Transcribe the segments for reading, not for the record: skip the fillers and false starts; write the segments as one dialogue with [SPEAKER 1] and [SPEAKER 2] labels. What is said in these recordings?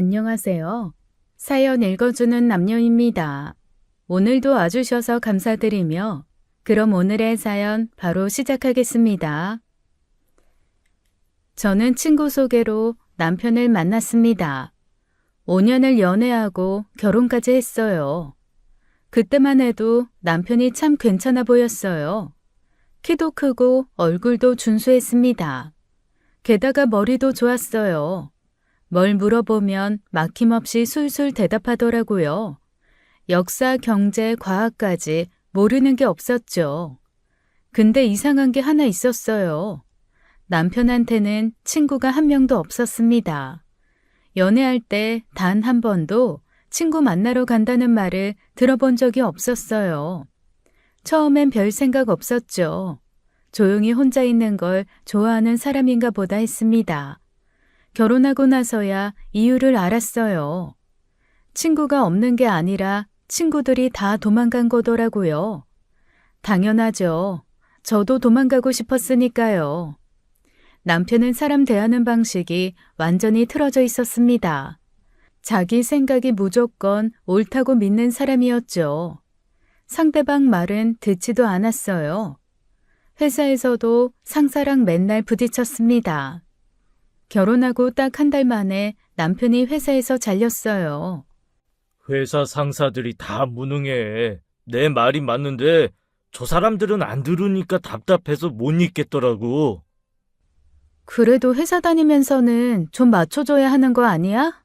[SPEAKER 1] 안녕하세요. 사연 읽어주는 남녀입니다. 오늘도 와주셔서 감사드리며 그럼 오늘의 사연 바로 시작하겠습니다. 저는 친구 소개로 남편을 만났습니다. 5년을 연애하고 결혼까지 했어요. 그때만 해도 남편이 참 괜찮아 보였어요. 키도 크고 얼굴도 준수했습니다. 게다가 머리도 좋았어요. 뭘 물어보면 막힘없이 술술 대답하더라고요. 역사, 경제, 과학까지 모르는 게 없었죠. 근데 이상한 게 하나 있었어요. 남편한테는 친구가 한 명도 없었습니다. 연애할 때 단 한 번도 친구 만나러 간다는 말을 들어본 적이 없었어요. 처음엔 별 생각 없었죠. 조용히 혼자 있는 걸 좋아하는 사람인가 보다 했습니다. 결혼하고 나서야 이유를 알았어요. 친구가 없는 게 아니라 친구들이 다 도망간 거더라고요. 당연하죠. 저도 도망가고 싶었으니까요. 남편은 사람 대하는 방식이 완전히 틀어져 있었습니다. 자기 생각이 무조건 옳다고 믿는 사람이었죠. 상대방 말은 듣지도 않았어요. 회사에서도 상사랑 맨날 부딪혔습니다. 결혼하고 딱 한 달 만에 남편이 회사에서 잘렸어요.
[SPEAKER 2] 회사 상사들이 다 무능해. 내 말이 맞는데 저 사람들은 안 들으니까 답답해서 못 있겠더라고.
[SPEAKER 1] 그래도 회사 다니면서는 좀 맞춰줘야 하는 거 아니야?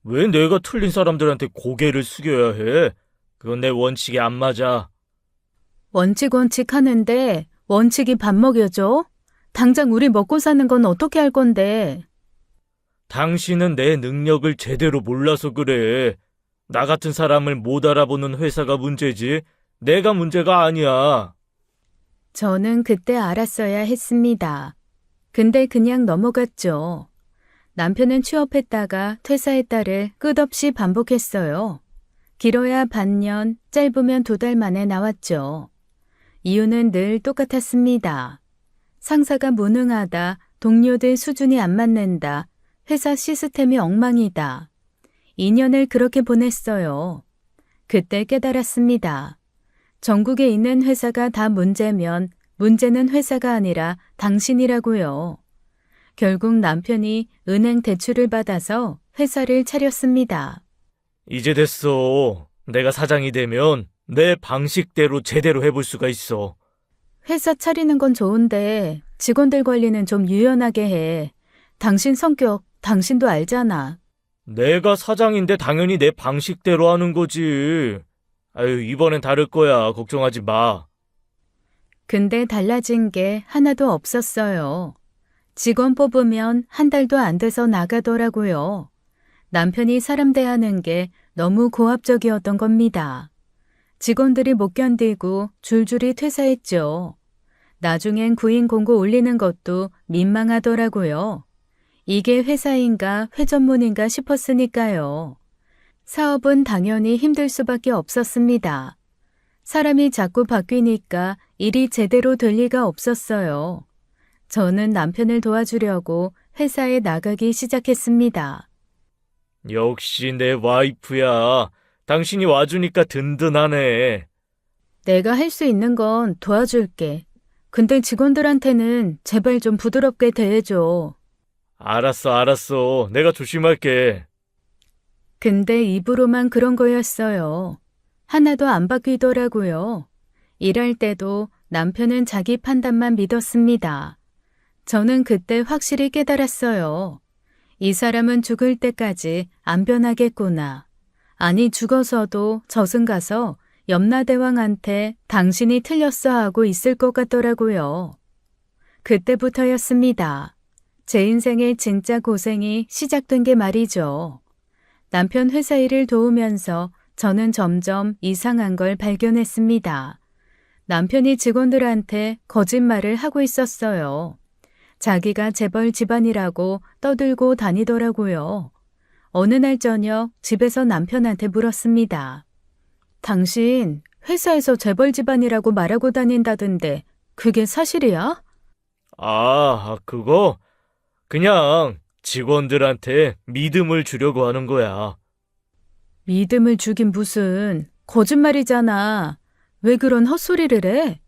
[SPEAKER 2] 왜 내가 틀린 사람들한테 고개를 숙여야 해? 그건 내 원칙에 안 맞아.
[SPEAKER 1] 원칙 하는데 원칙이 밥 먹여줘? 당장 우리 먹고 사는 건 어떻게 할 건데?
[SPEAKER 2] 당신은 내 능력을 제대로 몰라서 그래. 나 같은 사람을 못 알아보는 회사가 문제지 내가 문제가 아니야.
[SPEAKER 1] 저는 그때 알았어야 했습니다. 근데 그냥 넘어갔죠. 남편은 취업했다가 퇴사했다를 끝없이 반복했어요. 길어야 반년, 짧으면 2달 만에 나왔죠. 이유는 늘 똑같았습니다. 상사가 무능하다, 동료들 수준이 안 맞는다, 회사 시스템이 엉망이다. 2년을 그렇게 보냈어요. 그때 깨달았습니다. 전국에 있는 회사가 다 문제면 문제는 회사가 아니라 당신이라고요. 결국 남편이 은행 대출을 받아서 회사를 차렸습니다.
[SPEAKER 2] 이제 됐어. 내가 사장이 되면 내 방식대로 제대로 해볼 수가 있어.
[SPEAKER 1] 회사 차리는 건 좋은데 직원들 관리는 좀 유연하게 해. 당신 성격 당신도 알잖아.
[SPEAKER 2] 내가 사장인데 당연히 내 방식대로 하는 거지. 아유, 이번엔 다를 거야. 걱정하지 마.
[SPEAKER 1] 근데 달라진 게 하나도 없었어요. 직원 뽑으면 한 달도 안 돼서 나가더라고요. 남편이 사람 대하는 게 너무 고압적이었던 겁니다. 직원들이 못 견디고 줄줄이 퇴사했죠. 나중엔 구인 공고 올리는 것도 민망하더라고요. 이게 회사인가 회전문인가 싶었으니까요. 사업은 당연히 힘들 수밖에 없었습니다. 사람이 자꾸 바뀌니까 일이 제대로 될 리가 없었어요. 저는 남편을 도와주려고 회사에 나가기 시작했습니다.
[SPEAKER 2] 역시 내 와이프야. 당신이 와주니까 든든하네.
[SPEAKER 1] 내가 할 수 있는 건 도와줄게. 근데 직원들한테는 제발 좀 부드럽게 대해줘.
[SPEAKER 2] 알았어. 내가 조심할게.
[SPEAKER 1] 근데 입으로만 그런 거였어요. 하나도 안 바뀌더라고요. 일할 때도 남편은 자기 판단만 믿었습니다. 저는 그때 확실히 깨달았어요. 이 사람은 죽을 때까지 안 변하겠구나. 아니 죽어서도 저승 가서 염라대왕한테 당신이 틀렸어 하고 있을 것 같더라고요. 그때부터였습니다. 제 인생의 진짜 고생이 시작된 게 말이죠. 남편 회사 일을 도우면서 저는 점점 이상한 걸 발견했습니다. 남편이 직원들한테 거짓말을 하고 있었어요. 자기가 재벌 집안이라고 떠들고 다니더라고요. 어느 날 저녁 집에서 남편한테 물었습니다. 당신 회사에서 재벌 집안이라고 말하고 다닌다던데 그게 사실이야?
[SPEAKER 2] 그거? 그냥 직원들한테 믿음을 주려고 하는 거야.
[SPEAKER 1] 믿음을 주긴 무슨 거짓말이잖아. 왜 그런 헛소리를 해?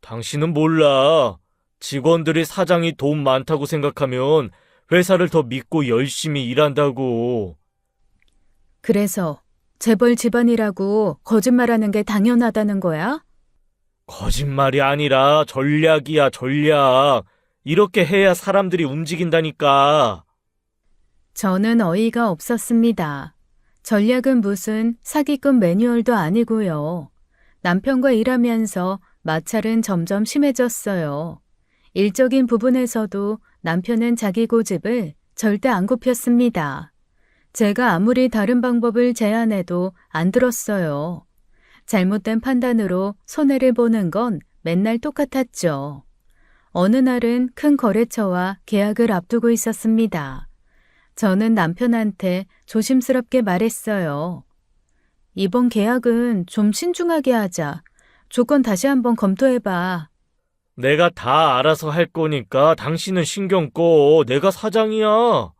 [SPEAKER 2] 당신은 몰라. 직원들이 사장이 돈 많다고 생각하면 회사를 더 믿고 열심히 일한다고.
[SPEAKER 1] 그래서 재벌 집안이라고 거짓말하는 게 당연하다는 거야?
[SPEAKER 2] 거짓말이 아니라 전략이야, 전략. 이렇게 해야 사람들이 움직인다니까.
[SPEAKER 1] 저는 어이가 없었습니다. 전략은 무슨 사기꾼 매뉴얼도 아니고요. 남편과 일하면서 마찰은 점점 심해졌어요. 일적인 부분에서도 남편은 자기 고집을 절대 안 굽혔습니다. 제가 아무리 다른 방법을 제안해도 안 들었어요. 잘못된 판단으로 손해를 보는 건 맨날 똑같았죠. 어느 날은 큰 거래처와 계약을 앞두고 있었습니다. 저는 남편한테 조심스럽게 말했어요. 이번 계약은 좀 신중하게 하자. 조건 다시 한번 검토해봐.
[SPEAKER 2] 내가 다 알아서 할 거니까 당신은 신경 꺼. 내가 사장이야.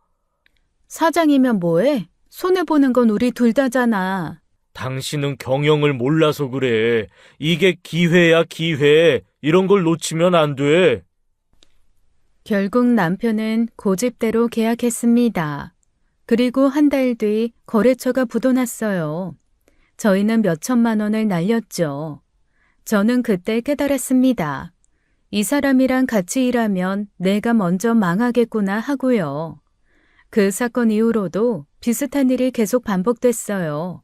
[SPEAKER 1] 사장이면 뭐해? 손해보는 건 우리 둘 다잖아.
[SPEAKER 2] 당신은 경영을 몰라서 그래. 이게 기회야, 기회. 이런 걸 놓치면 안 돼.
[SPEAKER 1] 결국 남편은 고집대로 계약했습니다. 그리고 한 달 뒤 거래처가 부도났어요. 저희는 몇 천만 원을 날렸죠. 저는 그때 깨달았습니다. 이 사람이랑 같이 일하면 내가 먼저 망하겠구나 하고요. 그 사건 이후로도 비슷한 일이 계속 반복됐어요.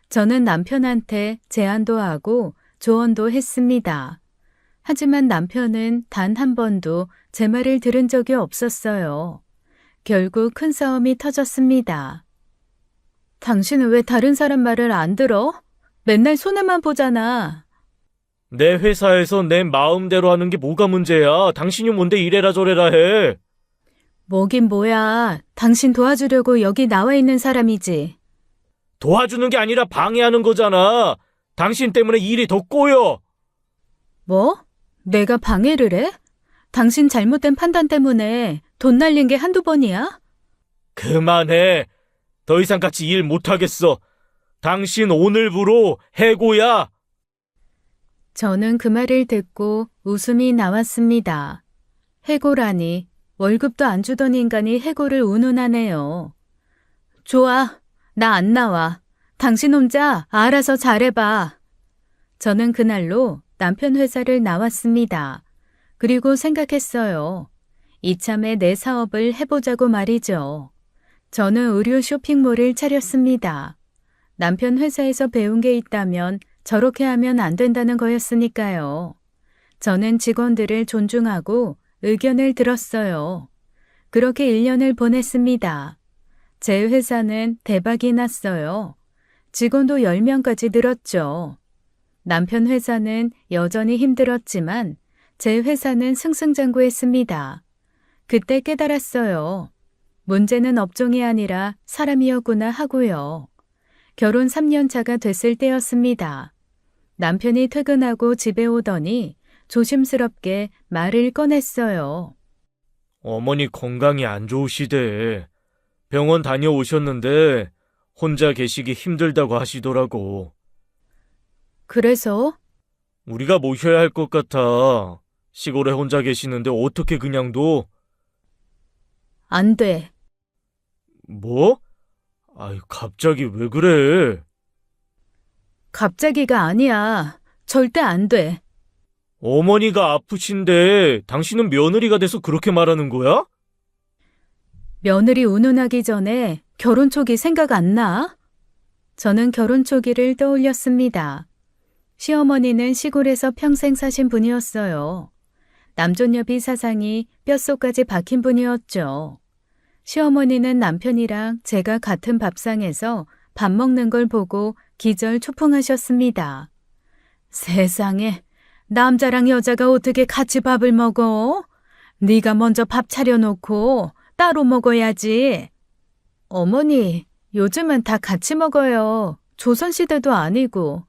[SPEAKER 1] 저는 남편한테 제안도 하고 조언도 했습니다. 하지만 남편은 단 한 번도 제 말을 들은 적이 없었어요. 결국 큰 싸움이 터졌습니다. 당신은 왜 다른 사람 말을 안 들어? 맨날 손해만 보잖아.
[SPEAKER 2] 내 회사에서 내 마음대로 하는 게 뭐가 문제야. 당신이 뭔데 이래라 저래라 해.
[SPEAKER 1] 뭐긴 뭐야. 당신 도와주려고 여기 나와 있는 사람이지.
[SPEAKER 2] 도와주는 게 아니라 방해하는 거잖아. 당신 때문에 일이 더 꼬여.
[SPEAKER 1] 뭐? 내가 방해를 해? 당신 잘못된 판단 때문에 돈 날린 게 한두 번이야?
[SPEAKER 2] 그만해. 더 이상 같이 일 못하겠어. 당신 오늘부로 해고야.
[SPEAKER 1] 저는 그 말을 듣고 웃음이 나왔습니다. 해고라니, 월급도 안 주던 인간이 해고를 운운하네요. 좋아, 나 안 나와. 당신 혼자 알아서 잘해봐. 저는 그날로 남편 회사를 나왔습니다. 그리고 생각했어요. 이참에 내 사업을 해보자고 말이죠. 저는 의류 쇼핑몰을 차렸습니다. 남편 회사에서 배운 게 있다면 저렇게 하면 안 된다는 거였으니까요. 저는 직원들을 존중하고 의견을 들었어요. 그렇게 1년을 보냈습니다. 제 회사는 대박이 났어요. 직원도 10명까지 늘었죠. 남편 회사는 여전히 힘들었지만 제 회사는 승승장구했습니다. 그때 깨달았어요. 문제는 업종이 아니라 사람이었구나 하고요. 결혼 3년 차가 됐을 때였습니다. 남편이 퇴근하고 집에 오더니 조심스럽게 말을 꺼냈어요.
[SPEAKER 2] 어머니 건강이 안 좋으시대. 병원 다녀오셨는데 혼자 계시기 힘들다고 하시더라고.
[SPEAKER 1] 그래서?
[SPEAKER 2] 우리가 모셔야 할 것 같아. 시골에 혼자 계시는데 어떻게 그냥 둬?
[SPEAKER 1] 안 돼.
[SPEAKER 2] 뭐? 아유, 갑자기 왜 그래?
[SPEAKER 1] 갑자기가 아니야. 절대 안 돼.
[SPEAKER 2] 어머니가 아프신데 당신은 며느리가 돼서 그렇게 말하는 거야?
[SPEAKER 1] 며느리 운운하기 전에 결혼 초기 생각 안 나? 저는 결혼 초기를 떠올렸습니다. 시어머니는 시골에서 평생 사신 분이었어요. 남존여비 사상이 뼛속까지 박힌 분이었죠. 시어머니는 남편이랑 제가 같은 밥상에서 밥 먹는 걸 보고 기절 초풍하셨습니다. 세상에, 남자랑 여자가 어떻게 같이 밥을 먹어? 네가 먼저 밥 차려놓고 따로 먹어야지. 어머니, 요즘은 다 같이 먹어요. 조선시대도 아니고.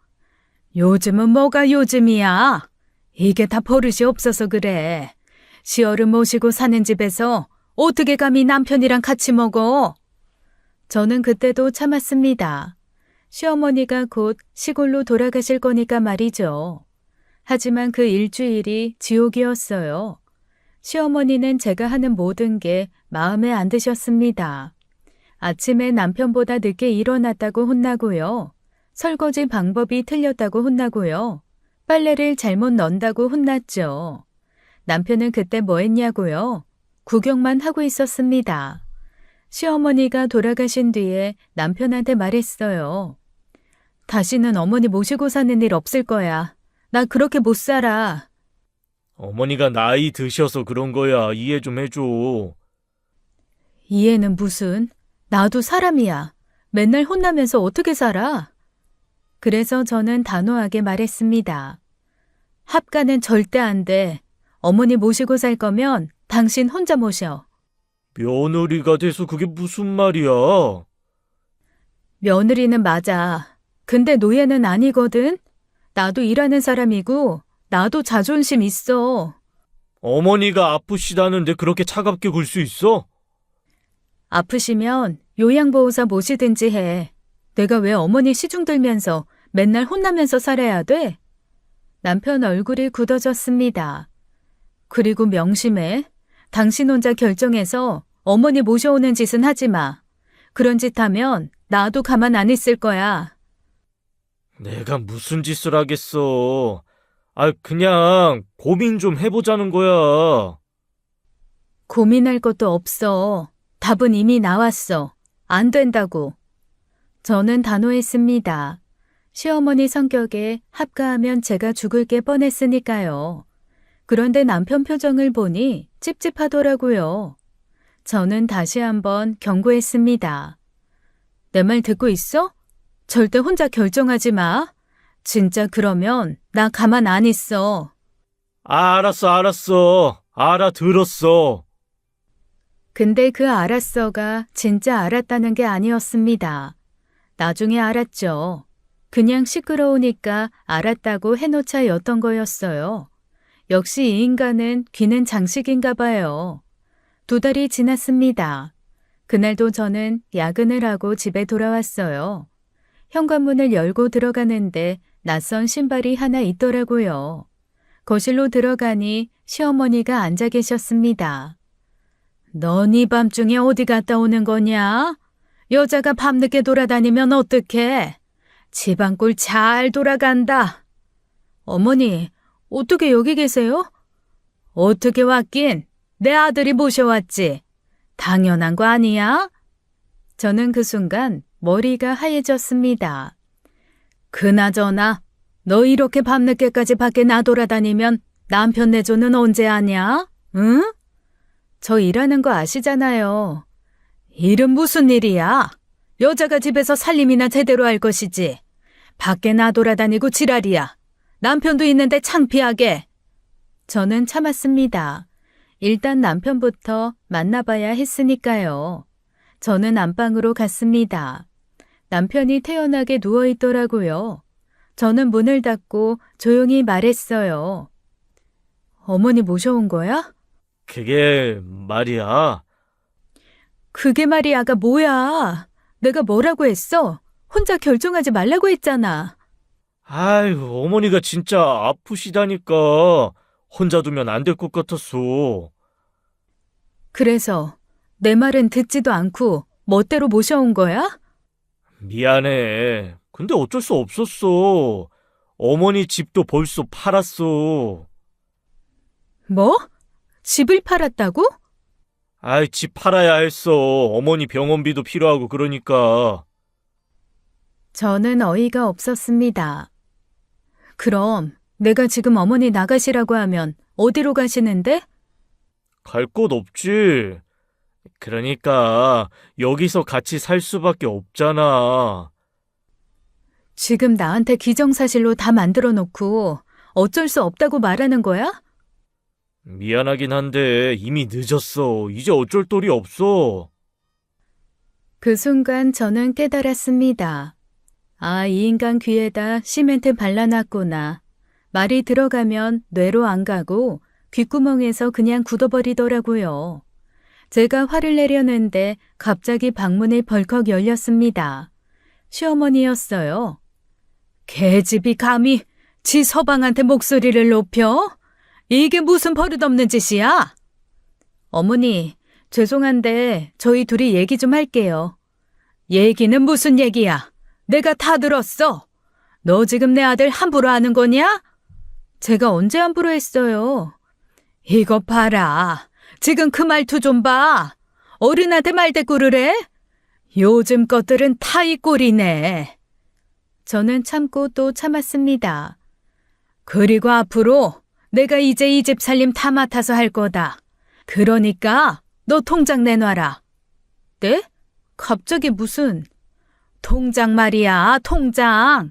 [SPEAKER 1] 요즘은 뭐가 요즘이야? 이게 다 버릇이 없어서 그래. 시어를 모시고 사는 집에서 어떻게 감히 남편이랑 같이 먹어? 저는 그때도 참았습니다. 시어머니가 곧 시골로 돌아가실 거니까 말이죠. 하지만 그 일주일이 지옥이었어요. 시어머니는 제가 하는 모든 게 마음에 안 드셨습니다. 아침에 남편보다 늦게 일어났다고 혼나고요. 설거지 방법이 틀렸다고 혼나고요. 빨래를 잘못 넣는다고 혼났죠. 남편은 그때 뭐 했냐고요? 구경만 하고 있었습니다. 시어머니가 돌아가신 뒤에 남편한테 말했어요. 다시는 어머니 모시고 사는 일 없을 거야. 나 그렇게 못 살아.
[SPEAKER 2] 어머니가 나이 드셔서 그런 거야. 이해 좀 해줘.
[SPEAKER 1] 이해는 무슨? 나도 사람이야. 맨날 혼나면서 어떻게 살아? 그래서 저는 단호하게 말했습니다. 합가는 절대 안 돼. 어머니 모시고 살 거면 당신 혼자 모셔.
[SPEAKER 2] 며느리가 돼서 그게 무슨 말이야?
[SPEAKER 1] 며느리는 맞아. 근데 노예는 아니거든. 나도 일하는 사람이고 나도 자존심 있어.
[SPEAKER 2] 어머니가 아프시다는데 그렇게 차갑게 굴 수 있어?
[SPEAKER 1] 아프시면 요양보호사 모시든지 해. 내가 왜 어머니 시중 들면서 맨날 혼나면서 살아야 돼? 남편 얼굴이 굳어졌습니다. 그리고 명심해. 당신 혼자 결정해서 어머니 모셔오는 짓은 하지 마. 그런 짓 하면 나도 가만 안 있을 거야.
[SPEAKER 2] 내가 무슨 짓을 하겠어. 그냥 고민 좀 해보자는 거야.
[SPEAKER 1] 고민할 것도 없어. 답은 이미 나왔어. 안 된다고. 저는 단호했습니다. 시어머니 성격에 합가하면 제가 죽을 게 뻔했으니까요. 그런데 남편 표정을 보니 찝찝하더라고요. 저는 다시 한번 경고했습니다. 내 말 듣고 있어? 절대 혼자 결정하지 마. 진짜 그러면 나 가만 안 있어.
[SPEAKER 2] 알았어. 알아들었어.
[SPEAKER 1] 근데 그 알았어가 진짜 알았다는 게 아니었습니다. 나중에 알았죠. 그냥 시끄러우니까 알았다고 해놓자였던 거였어요. 역시 이 인간은 귀는 장식인가 봐요. 2달이 지났습니다. 그날도 저는 야근을 하고 집에 돌아왔어요. 현관문을 열고 들어가는데 낯선 신발이 하나 있더라고요. 거실로 들어가니 시어머니가 앉아 계셨습니다. 넌 이 밤중에 어디 갔다 오는 거냐? 여자가 밤늦게 돌아다니면 어떡해? 집안꼴 잘 돌아간다. 어머니, 어떻게 여기 계세요? 어떻게 왔긴? 내 아들이 모셔왔지. 당연한 거 아니야? 저는 그 순간 머리가 하얘졌습니다. 그나저나 너 이렇게 밤늦게까지 밖에 나돌아다니면 남편 내조는 언제 하냐? 응? 저 일하는 거 아시잖아요. 일은 무슨 일이야? 여자가 집에서 살림이나 제대로 할 것이지. 밖에 나돌아다니고 지랄이야. 남편도 있는데 창피하게. 저는 참았습니다. 일단 남편부터 만나봐야 했으니까요. 저는 안방으로 갔습니다. 남편이 태연하게 누워있더라고요. 저는 문을 닫고 조용히 말했어요. 어머니 모셔온 거야?
[SPEAKER 2] 그게 말이야.
[SPEAKER 1] 그게 말이야가 뭐야? 내가 뭐라고 했어? 혼자 결정하지 말라고 했잖아.
[SPEAKER 2] 아이고, 어머니가 진짜 아프시다니까. 혼자 두면 안 될 것 같았어.
[SPEAKER 1] 그래서 내 말은 듣지도 않고 멋대로 모셔온 거야?
[SPEAKER 2] 미안해. 근데 어쩔 수 없었어. 어머니 집도 벌써 팔았어.
[SPEAKER 1] 뭐? 집을 팔았다고?
[SPEAKER 2] 집 팔아야 했어. 어머니 병원비도 필요하고 그러니까.
[SPEAKER 1] 저는 어이가 없었습니다. 그럼 내가 지금 어머니 나가시라고 하면 어디로 가시는데?
[SPEAKER 2] 갈 곳 없지. 그러니까 여기서 같이 살 수밖에 없잖아.
[SPEAKER 1] 지금 나한테 기정사실로 다 만들어 놓고 어쩔 수 없다고 말하는 거야?
[SPEAKER 2] 미안하긴 한데 이미 늦었어. 이제 어쩔 도리 없어.
[SPEAKER 1] 그 순간 저는 깨달았습니다. 아, 이 인간 귀에다 시멘트 발라놨구나. 말이 들어가면 뇌로 안 가고 귓구멍에서 그냥 굳어버리더라고요. 제가 화를 내려는데 갑자기 방문이 벌컥 열렸습니다. 시어머니였어요. 계집이 감히 지 서방한테 목소리를 높여? 이게 무슨 버릇없는 짓이야? 어머니, 죄송한데 저희 둘이 얘기 좀 할게요. 얘기는 무슨 얘기야? 내가 다 들었어. 너 지금 내 아들 함부로 하는 거냐? 제가 언제 함부로 했어요? 이거 봐라. 지금 그 말투 좀 봐. 어른한테 말대꾸를 해? 요즘 것들은 다 이 꼴이네. 저는 참고 또 참았습니다. 그리고 앞으로 내가 이제 이 집 살림 다 맡아서 할 거다. 그러니까 너 통장 내놔라. 네? 갑자기 무슨... 통장 말이야, 통장.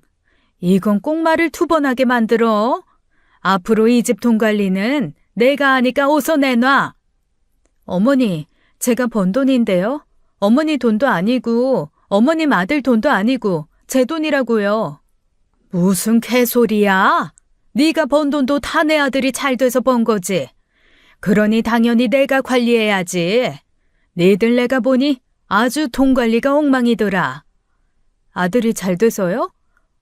[SPEAKER 1] 이건 꼭 말을 두 번 하게 만들어. 앞으로 이 집 돈 관리는 내가 하니까 어서 내놔. 어머니, 제가 번 돈인데요. 어머니 돈도 아니고 어머님 아들 돈도 아니고 제 돈이라고요. 무슨 개소리야? 네가 번 돈도 다 내 아들이 잘 돼서 번 거지. 그러니 당연히 내가 관리해야지. 니들 내가 보니 아주 돈 관리가 엉망이더라. 아들이 잘 돼서요?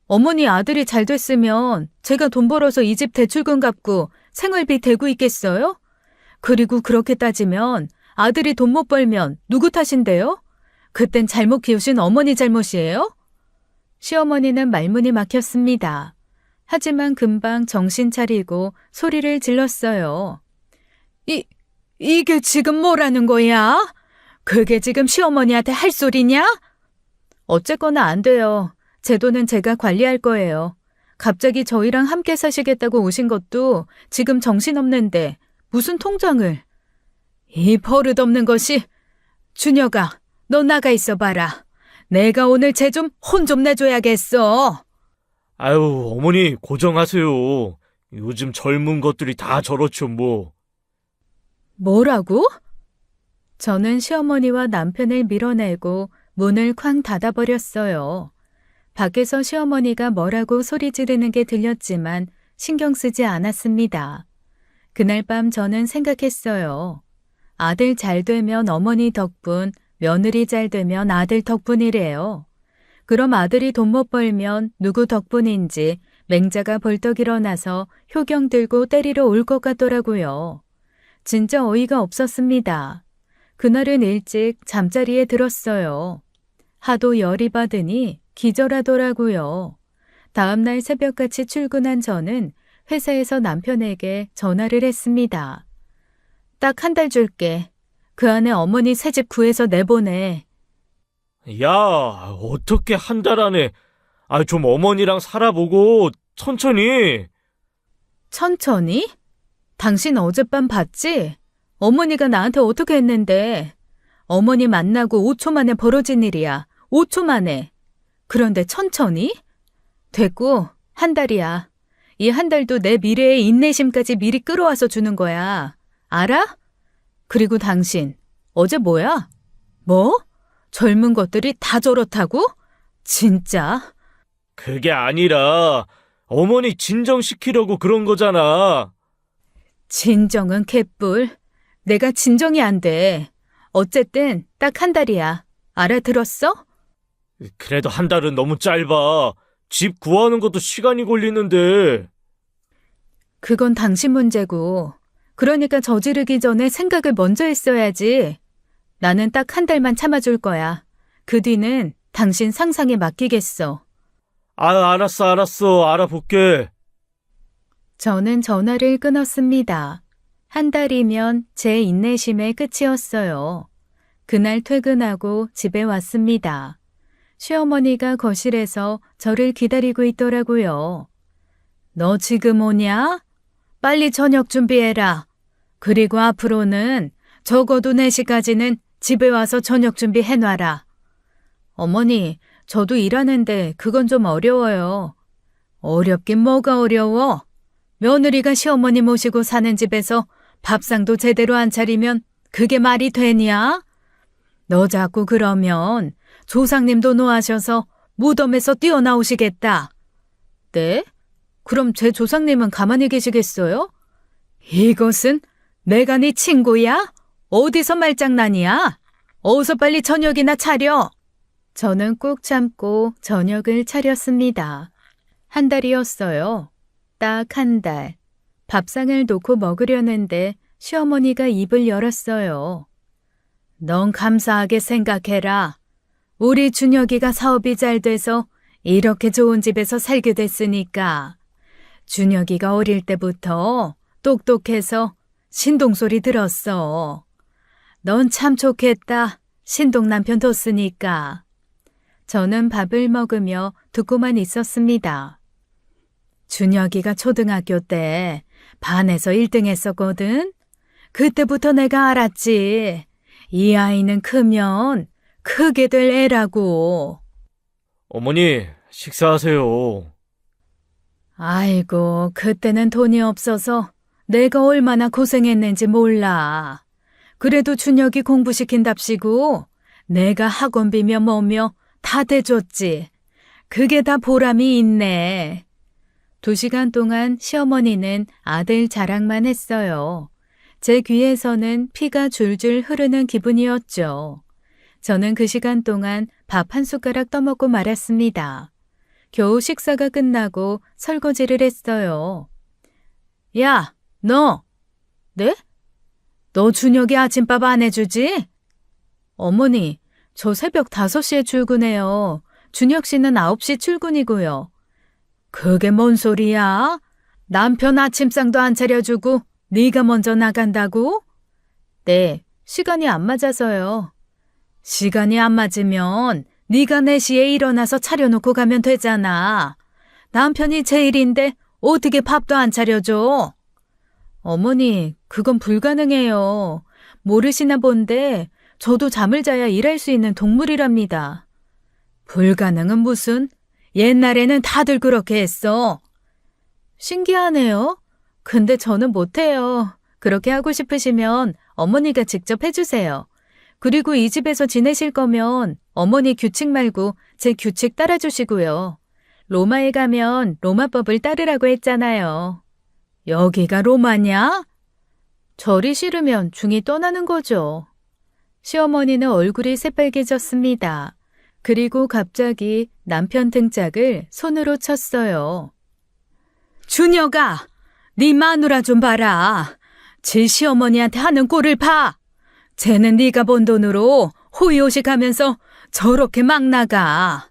[SPEAKER 1] 어머니 아들이 잘 됐으면 제가 돈 벌어서 이 집 대출금 갚고 생활비 대고 있겠어요? 그리고 그렇게 따지면 아들이 돈 못 벌면 누구 탓인데요? 그땐 잘못 키우신 어머니 잘못이에요? 시어머니는 말문이 막혔습니다. 하지만 금방 정신 차리고 소리를 질렀어요. 이게 지금 뭐라는 거야? 그게 지금 시어머니한테 할 소리냐? 어쨌거나 안 돼요. 제 돈은 제가 관리할 거예요. 갑자기 저희랑 함께 사시겠다고 오신 것도 지금 정신없는데 무슨 통장을. 이 버릇없는 것이. 준혁아, 너 나가 있어 봐라. 내가 오늘 쟤 좀 혼 좀 내줘야겠어.
[SPEAKER 2] 아유, 어머니 고정하세요. 요즘 젊은 것들이 다 저렇죠, 뭐.
[SPEAKER 1] 뭐라고? 저는 시어머니와 남편을 밀어내고 문을 쾅 닫아버렸어요. 밖에서 시어머니가 뭐라고 소리 지르는 게 들렸지만 신경 쓰지 않았습니다. 그날 밤 저는 생각했어요. 아들 잘 되면 어머니 덕분, 며느리 잘 되면 아들 덕분이래요. 그럼 아들이 돈 못 벌면 누구 덕분인지 맹자가 벌떡 일어나서 효경 들고 때리러 올 것 같더라고요. 진짜 어이가 없었습니다. 그날은 일찍 잠자리에 들었어요. 하도 열이 받으니 기절하더라고요. 다음날 새벽같이 출근한 저는 회사에서 남편에게 전화를 했습니다. 딱 한 달 줄게. 그 안에 어머니 새집 구해서 내보내.
[SPEAKER 2] 야, 어떻게 한 달 안에. 좀 어머니랑 살아보고 천천히.
[SPEAKER 1] 천천히? 당신 어젯밤 봤지? 어머니가 나한테 어떻게 했는데. 어머니 만나고 5초 만에 벌어진 일이야. 5초 만에. 그런데 천천히? 됐고, 한 달이야. 이 한 달도 내 미래의 인내심까지 미리 끌어와서 주는 거야. 알아? 그리고 당신, 어제 뭐야? 뭐? 젊은 것들이 다 저렇다고? 진짜?
[SPEAKER 2] 그게 아니라 어머니 진정시키려고 그런 거잖아.
[SPEAKER 1] 진정은 개뿔. 내가 진정이 안 돼. 어쨌든 딱 한 달이야. 알아들었어?
[SPEAKER 2] 그래도 한 달은 너무 짧아. 집 구하는 것도 시간이 걸리는데.
[SPEAKER 1] 그건 당신 문제고. 그러니까 저지르기 전에 생각을 먼저 했어야지. 나는 딱 한 달만 참아줄 거야. 그 뒤는 당신 상상에 맡기겠어.
[SPEAKER 2] 알았어. 알아볼게.
[SPEAKER 1] 저는 전화를 끊었습니다. 한 달이면 제 인내심의 끝이었어요. 그날 퇴근하고 집에 왔습니다. 시어머니가 거실에서 저를 기다리고 있더라고요. 너 지금 오냐? 빨리 저녁 준비해라. 그리고 앞으로는 적어도 4시까지는 집에 와서 저녁 준비해놔라. 어머니, 저도 일하는데 그건 좀 어려워요. 어렵긴 뭐가 어려워? 며느리가 시어머니 모시고 사는 집에서 밥상도 제대로 안 차리면 그게 말이 되냐? 너 자꾸 그러면 조상님도 노하셔서 무덤에서 뛰어나오시겠다. 네? 그럼 제 조상님은 가만히 계시겠어요? 이것은 내가 네 친구야? 어디서 말장난이야? 어서 빨리 저녁이나 차려. 저는 꾹 참고 저녁을 차렸습니다. 한 달이었어요. 딱 한 달. 밥상을 놓고 먹으려는데 시어머니가 입을 열었어요. 넌 감사하게 생각해라. 우리 준혁이가 사업이 잘 돼서 이렇게 좋은 집에서 살게 됐으니까. 준혁이가 어릴 때부터 똑똑해서 신동소리 들었어. 넌 참 좋겠다. 신동 남편 뒀으니까. 저는 밥을 먹으며 듣고만 있었습니다. 준혁이가 초등학교 때 반에서 1등 했었거든. 그때부터 내가 알았지. 이 아이는 크면 크게 될 애라고.
[SPEAKER 2] 어머니, 식사하세요.
[SPEAKER 1] 아이고, 그때는 돈이 없어서 내가 얼마나 고생했는지 몰라. 그래도 준혁이 공부시킨답시고 내가 학원비며 뭐며 다 대줬지. 그게 다 보람이 있네. 2시간 동안 시어머니는 아들 자랑만 했어요. 제 귀에서는 피가 줄줄 흐르는 기분이었죠. 저는 그 시간 동안 밥 한 숟가락 떠먹고 말았습니다. 겨우 식사가 끝나고 설거지를 했어요. 야, 너! 네? 너 준혁이 아침밥 안 해주지? 어머니, 저 새벽 5시에 출근해요. 준혁 씨는 9시 출근이고요. 그게 뭔 소리야? 남편 아침상도 안 차려주고 네가 먼저 나간다고? 네, 시간이 안 맞아서요. 시간이 안 맞으면 네가 4시에 일어나서 차려놓고 가면 되잖아. 남편이 제일인데 어떻게 밥도 안 차려줘? 어머니, 그건 불가능해요. 모르시나 본데 저도 잠을 자야 일할 수 있는 동물이랍니다. 불가능은 무슨? 옛날에는 다들 그렇게 했어. 신기하네요. 근데 저는 못해요. 그렇게 하고 싶으시면 어머니가 직접 해주세요. 그리고 이 집에서 지내실 거면 어머니 규칙 말고 제 규칙 따라주시고요. 로마에 가면 로마법을 따르라고 했잖아요. 여기가 로마냐? 절이 싫으면 중이 떠나는 거죠. 시어머니는 얼굴이 새빨개졌습니다. 그리고 갑자기 남편 등짝을 손으로 쳤어요. 준혁아, 네 마누라 좀 봐라. 지 시어머니한테 하는 꼴을 봐. 쟤는 네가 번 돈으로 호의호식하면서 저렇게 막 나가.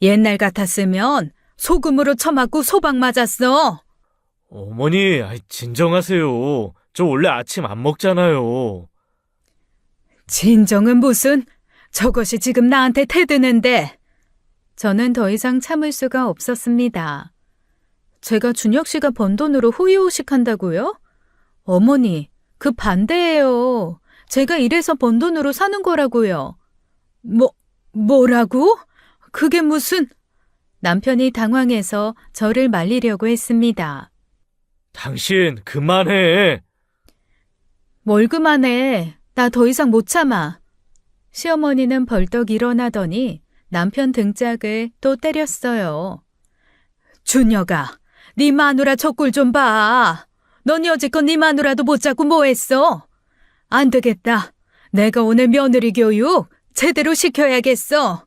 [SPEAKER 1] 옛날 같았으면 소금으로 쳐맞고 소박 맞았어.
[SPEAKER 2] 어머니, 진정하세요. 저 원래 아침 안 먹잖아요.
[SPEAKER 1] 진정은 무슨? 저것이 지금 나한테 대드는데. 저는 더 이상 참을 수가 없었습니다. 제가 준혁 씨가 번 돈으로 호의호식한다고요? 어머니, 그 반대예요. 제가 이래서 번 돈으로 사는 거라고요. 뭐라고? 그게 무슨? 남편이 당황해서 저를 말리려고 했습니다.
[SPEAKER 2] 당신 그만해.
[SPEAKER 1] 뭘 그만해. 나 더 이상 못 참아. 시어머니는 벌떡 일어나더니 남편 등짝을 또 때렸어요. 준혁아, 네 마누라 저 꼴 좀 봐. 넌 여지껏 네 마누라도 못 잡고 뭐 했어? 안 되겠다. 내가 오늘 며느리 교육 제대로 시켜야겠어.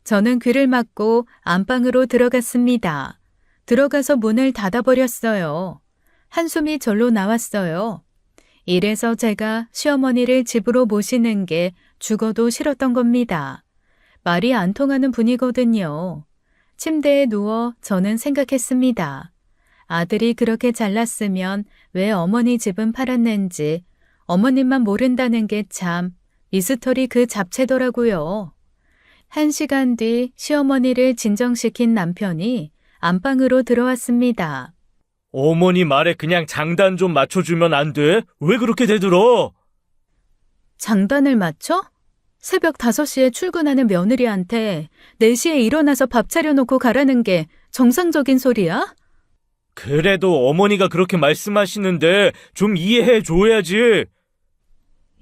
[SPEAKER 1] 저는 귀를 막고 안방으로 들어갔습니다. 들어가서 문을 닫아버렸어요. 한숨이 절로 나왔어요. 이래서 제가 시어머니를 집으로 모시는 게 죽어도 싫었던 겁니다. 말이 안 통하는 분이거든요. 침대에 누워 저는 생각했습니다. 아들이 그렇게 잘났으면 왜 어머니 집은 팔았는지 어머님만 모른다는 게 참 미스터리 그 잡채더라고요. 1시간 뒤 시어머니를 진정시킨 남편이 안방으로 들어왔습니다.
[SPEAKER 2] 어머니 말에 그냥 장단 좀 맞춰주면 안 돼? 왜 그렇게 대들어?
[SPEAKER 1] 장단을 맞춰? 새벽 5시에 출근하는 며느리한테 4시에 일어나서 밥 차려놓고 가라는 게 정상적인 소리야?
[SPEAKER 2] 그래도 어머니가 그렇게 말씀하시는데 좀 이해해 줘야지.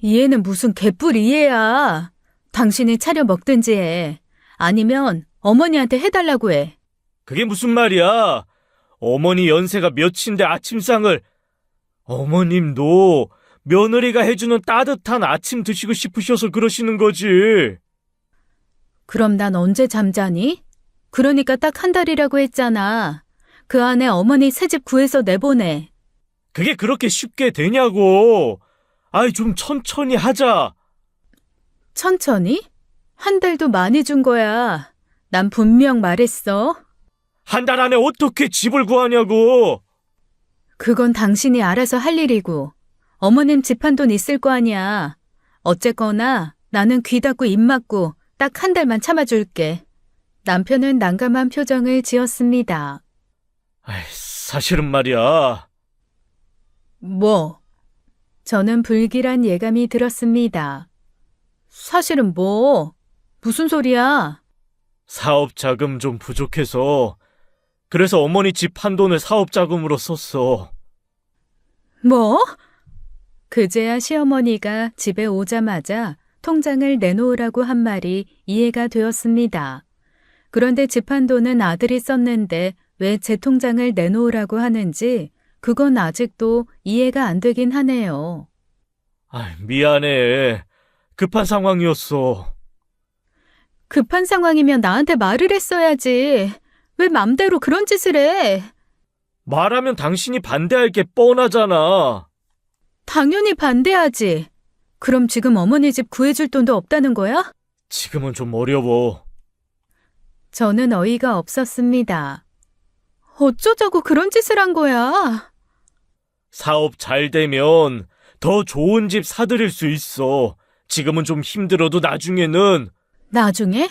[SPEAKER 1] 이해는 무슨 개뿔 이해야. 당신이 차려 먹든지 해. 아니면 어머니한테 해달라고 해.
[SPEAKER 2] 그게 무슨 말이야? 어머니 연세가 몇인데 아침상을. 어머님도 며느리가 해주는 따뜻한 아침 드시고 싶으셔서 그러시는 거지.
[SPEAKER 1] 그럼 난 언제 잠자니? 그러니까 딱 한 달이라고 했잖아. 그 안에 어머니 새집 구해서 내보내.
[SPEAKER 2] 그게 그렇게 쉽게 되냐고. 아이, 좀 천천히 하자.
[SPEAKER 1] 천천히? 한 달도 많이 준 거야. 난 분명 말했어.
[SPEAKER 2] 한 달 안에 어떻게 집을 구하냐고.
[SPEAKER 1] 그건 당신이 알아서 할 일이고. 어머님 집 한 돈 있을 거 아니야. 어쨌거나 나는 귀 닫고 입 막고 딱 한 달만 참아줄게. 남편은 난감한 표정을 지었습니다.
[SPEAKER 2] 아이, 사실은 말이야.
[SPEAKER 1] 뭐? 저는 불길한 예감이 들었습니다. 사실은 뭐? 무슨 소리야?
[SPEAKER 2] 사업 자금 좀 부족해서 그래서 어머니 집 한 돈을 사업 자금으로 썼어.
[SPEAKER 1] 뭐? 그제야 시어머니가 집에 오자마자 통장을 내놓으라고 한 말이 이해가 되었습니다. 그런데 집 한 돈은 아들이 썼는데 왜 제 통장을 내놓으라고 하는지 그건 아직도 이해가 안 되긴 하네요.
[SPEAKER 2] 아, 미안해. 급한 상황이었어.
[SPEAKER 1] 급한 상황이면 나한테 말을 했어야지. 왜 맘대로 그런 짓을 해?
[SPEAKER 2] 말하면 당신이 반대할 게 뻔하잖아.
[SPEAKER 1] 당연히 반대하지. 그럼 지금 어머니 집 구해줄 돈도 없다는 거야?
[SPEAKER 2] 지금은 좀 어려워.
[SPEAKER 1] 저는 어이가 없었습니다. 어쩌자고 그런 짓을 한 거야?
[SPEAKER 2] 사업 잘 되면 더 좋은 집 사드릴 수 있어. 지금은 좀 힘들어도 나중에는.
[SPEAKER 1] 나중에?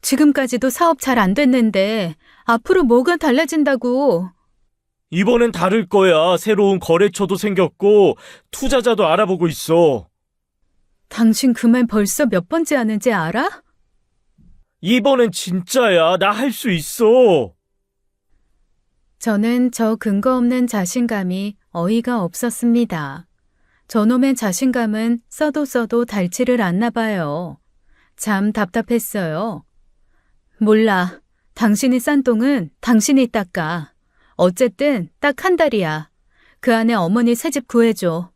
[SPEAKER 1] 지금까지도 사업 잘 안 됐는데 앞으로 뭐가 달라진다고.
[SPEAKER 2] 이번엔 다를 거야. 새로운 거래처도 생겼고 투자자도 알아보고 있어.
[SPEAKER 1] 당신 그 말 벌써 몇 번째 하는지 알아?
[SPEAKER 2] 이번엔 진짜야. 나 할 수 있어.
[SPEAKER 1] 저는 저 근거 없는 자신감이 어이가 없었습니다. 저놈의 자신감은 써도 닳지를 않나 봐요. 참 답답했어요. 몰라. 당신이 싼 똥은 당신이 닦아. 어쨌든 딱 한 달이야. 그 안에 어머니 새집 구해줘.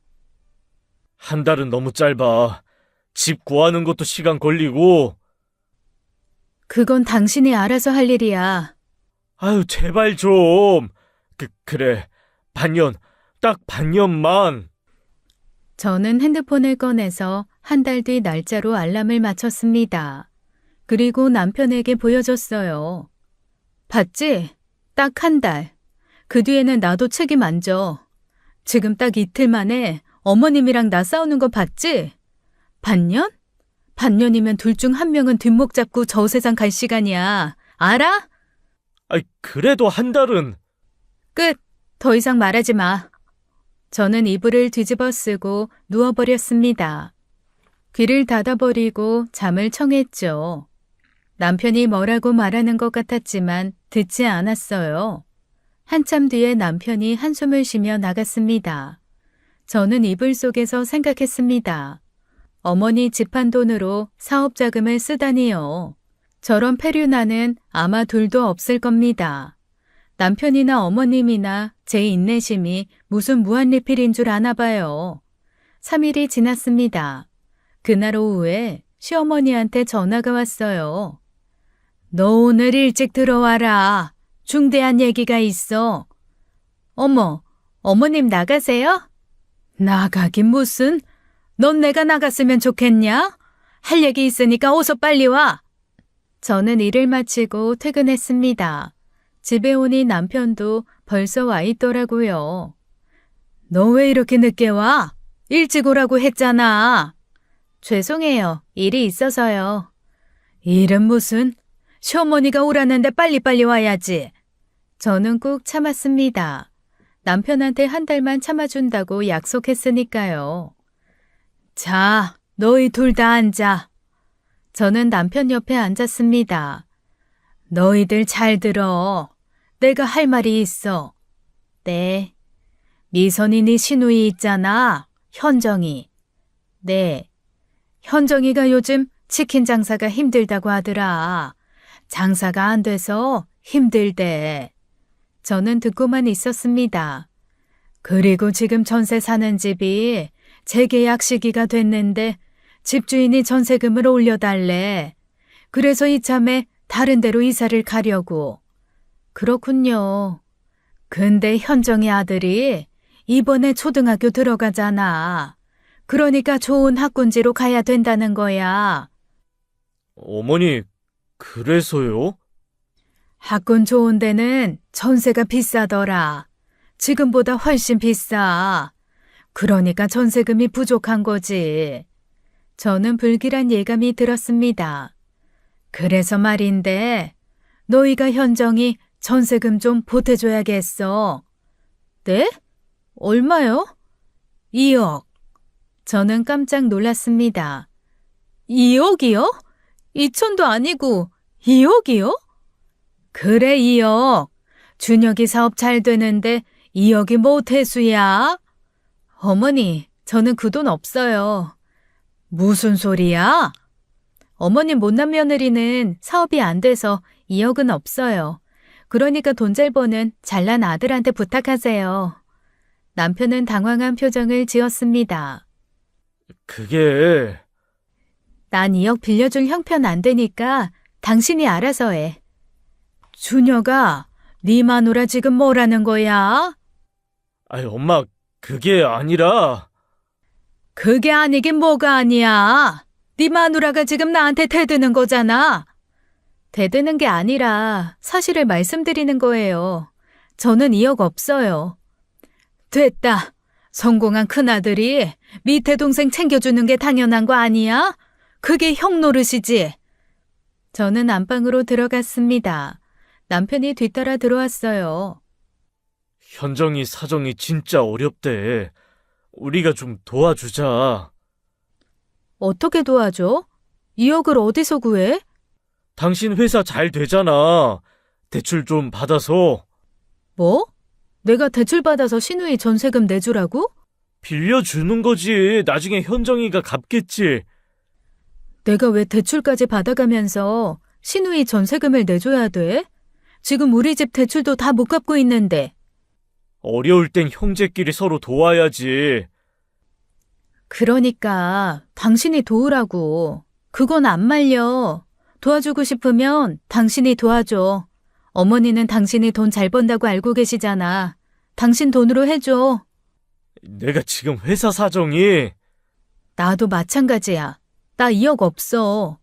[SPEAKER 2] 한 달은 너무 짧아. 집 구하는 것도 시간 걸리고.
[SPEAKER 1] 그건 당신이 알아서 할 일이야.
[SPEAKER 2] 아유, 제발 좀. 그래. 반년. 딱 반년만.
[SPEAKER 1] 저는 핸드폰을 꺼내서 한 달 뒤 날짜로 알람을 맞췄습니다. 그리고 남편에게 보여줬어요. 봤지? 딱 한 달. 그 뒤에는 나도 책임 안 져. 지금 딱 이틀 만에 어머님이랑 나 싸우는 거 봤지? 반년? 반년이면 둘 중 한 명은 뒷목 잡고 저 세상 갈 시간이야. 알아?
[SPEAKER 2] 아이, 그래도 한 달은.
[SPEAKER 1] 끝. 더 이상 말하지 마. 저는 이불을 뒤집어 쓰고 누워버렸습니다. 귀를 닫아버리고 잠을 청했죠. 남편이 뭐라고 말하는 것 같았지만 듣지 않았어요. 한참 뒤에 남편이 한숨을 쉬며 나갔습니다. 저는 이불 속에서 생각했습니다. 어머니 집 한 돈으로 사업 자금을 쓰다니요. 저런 페류나는 아마 둘도 없을 겁니다. 남편이나 어머님이나 제 인내심이 무슨 무한리필인 줄 아나 봐요. 3일이 지났습니다. 그날 오후에 시어머니한테 전화가 왔어요. 너 오늘 일찍 들어와라. 중대한 얘기가 있어. 어머, 어머님 나가세요? 나가긴 무슨. 넌 내가 나갔으면 좋겠냐? 할 얘기 있으니까 어서 빨리 와. 저는 일을 마치고 퇴근했습니다. 집에 오니 남편도 벌써 와 있더라고요. 너 왜 이렇게 늦게 와? 일찍 오라고 했잖아. 죄송해요. 일이 있어서요. 일은 무슨? 시어머니가 오라는데 빨리빨리 와야지. 저는 꾹 참았습니다. 남편한테 한 달만 참아준다고 약속했으니까요. 자, 너희 둘 다 앉아. 저는 남편 옆에 앉았습니다. 너희들 잘 들어. 내가 할 말이 있어. 네. 미선이 네 시누이 있잖아. 현정이. 네. 현정이가 요즘 치킨 장사가 힘들다고 하더라. 장사가 안 돼서 힘들대. 저는 듣고만 있었습니다. 그리고 지금 전세 사는 집이 재계약 시기가 됐는데 집주인이 전세금을 올려달래. 그래서 이참에 다른 데로 이사를 가려고. 그렇군요. 근데 현정이 아들이 이번에 초등학교 들어가잖아. 그러니까 좋은 학군지로 가야 된다는 거야.
[SPEAKER 2] 어머니, 그래서요?
[SPEAKER 1] 학군 좋은 데는 전세가 비싸더라. 지금보다 훨씬 비싸. 그러니까 전세금이 부족한 거지. 저는 불길한 예감이 들었습니다. 그래서 말인데 너희가 현정이 전세금 좀 보태줘야겠어. 네? 얼마요? 2억. 저는 깜짝 놀랐습니다. 2억이요? 2천도 아니고 2억이요? 그래, 2억. 준혁이 사업 잘 되는데 2억이 뭐 대수야? 어머니, 저는 그 돈 없어요. 무슨 소리야? 어머니 못난 며느리는 사업이 안 돼서 2억은 없어요. 그러니까 돈 잘 버는 잘난 아들한테 부탁하세요. 남편은 당황한 표정을 지었습니다.
[SPEAKER 2] 그게,
[SPEAKER 1] 난 2억 빌려줄 형편 안 되니까 당신이 알아서 해. 준혁아, 네 마누라 지금 뭐라는 거야?
[SPEAKER 2] 아이, 엄마, 그게 아니라,
[SPEAKER 1] 그게 아니긴 뭐가 아니야. 네 마누라가 지금 나한테 대드는 거잖아. 대드는 게 아니라 사실을 말씀드리는 거예요. 저는 2억 없어요. 됐다. 성공한 큰아들이 밑에 동생 챙겨주는 게 당연한 거 아니야? 그게 형 노릇이지. 저는 안방으로 들어갔습니다. 남편이 뒤따라 들어왔어요.
[SPEAKER 2] 현정이 사정이 진짜 어렵대. 우리가 좀 도와주자.
[SPEAKER 1] 어떻게 도와줘? 2억을 어디서 구해?
[SPEAKER 2] 당신 회사 잘 되잖아. 대출 좀 받아서
[SPEAKER 1] 뭐? 내가 대출 받아서 신우이 전세금 내주라고?
[SPEAKER 2] 빌려주는 거지. 나중에 현정이가 갚겠지.
[SPEAKER 1] 내가 왜 대출까지 받아가면서 신우이 전세금을 내줘야 돼? 지금 우리 집 대출도 다 못 갚고 있는데.
[SPEAKER 2] 어려울 땐 형제끼리 서로 도와야지.
[SPEAKER 1] 그러니까 당신이 도우라고. 그건 안 말려. 도와주고 싶으면 당신이 도와줘. 어머니는 당신이 돈 잘 번다고 알고 계시잖아. 당신 돈으로 해줘.
[SPEAKER 2] 내가 지금 회사 사정이.
[SPEAKER 1] 나도 마찬가지야. 나 2억 없어.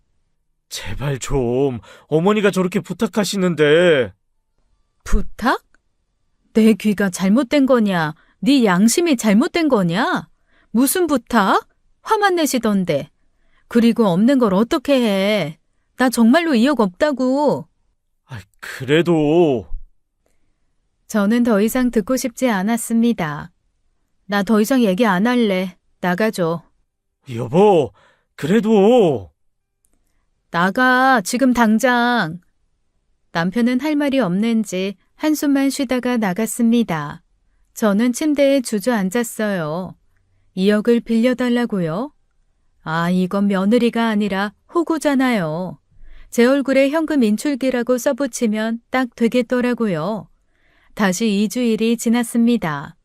[SPEAKER 2] 제발 좀. 어머니가 저렇게 부탁하시는데.
[SPEAKER 1] 부탁? 내 귀가 잘못된 거냐? 네 양심이 잘못된 거냐? 무슨 부탁? 화만 내시던데. 그리고 없는 걸 어떻게 해? 나 정말로 2억 없다고.
[SPEAKER 2] 그래도.
[SPEAKER 1] 저는 더 이상 듣고 싶지 않았습니다. 나 더 이상 얘기 안 할래. 나가줘.
[SPEAKER 2] 여보, 그래도.
[SPEAKER 1] 나가, 지금 당장. 남편은 할 말이 없는지 한숨만 쉬다가 나갔습니다. 저는 침대에 주저앉았어요. 2억을 빌려달라고요? 아, 이건 며느리가 아니라 호구잖아요. 제 얼굴에 현금 인출기라고 써붙이면 딱 되겠더라고요. 다시 2주일이 지났습니다.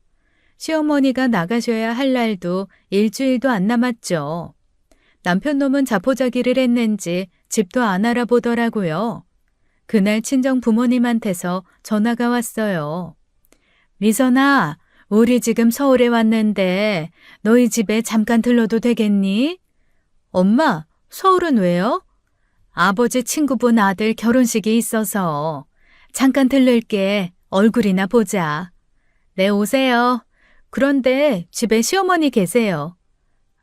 [SPEAKER 1] 시어머니가 나가셔야 할 날도 일주일도 안 남았죠. 남편 놈은 자포자기를 했는지 집도 안 알아보더라고요. 그날 친정 부모님한테서 전화가 왔어요. 미선아, 우리 지금 서울에 왔는데 너희 집에 잠깐 들러도 되겠니? 엄마, 서울은 왜요? 아버지 친구분 아들 결혼식이 있어서 잠깐 들를게. 얼굴이나 보자. 네, 오세요. 그런데 집에 시어머니 계세요.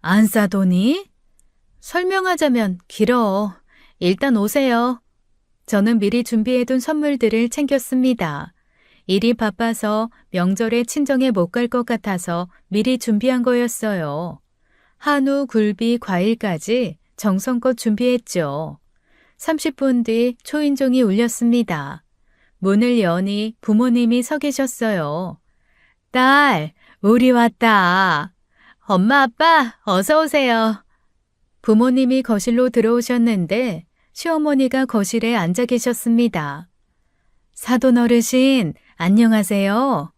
[SPEAKER 1] 안 싸도니? 설명하자면 길어. 일단 오세요. 저는 미리 준비해둔 선물들을 챙겼습니다. 일이 바빠서 명절에 친정에 못 갈 것 같아서 미리 준비한 거였어요. 한우, 굴비, 과일까지 정성껏 준비했죠. 30분 뒤 초인종이 울렸습니다. 문을 여니 부모님이 서 계셨어요. 딸, 우리 왔다. 엄마, 아빠, 어서 오세요. 부모님이 거실로 들어오셨는데 시어머니가 거실에 앉아 계셨습니다. 사돈 어르신, 안녕하세요.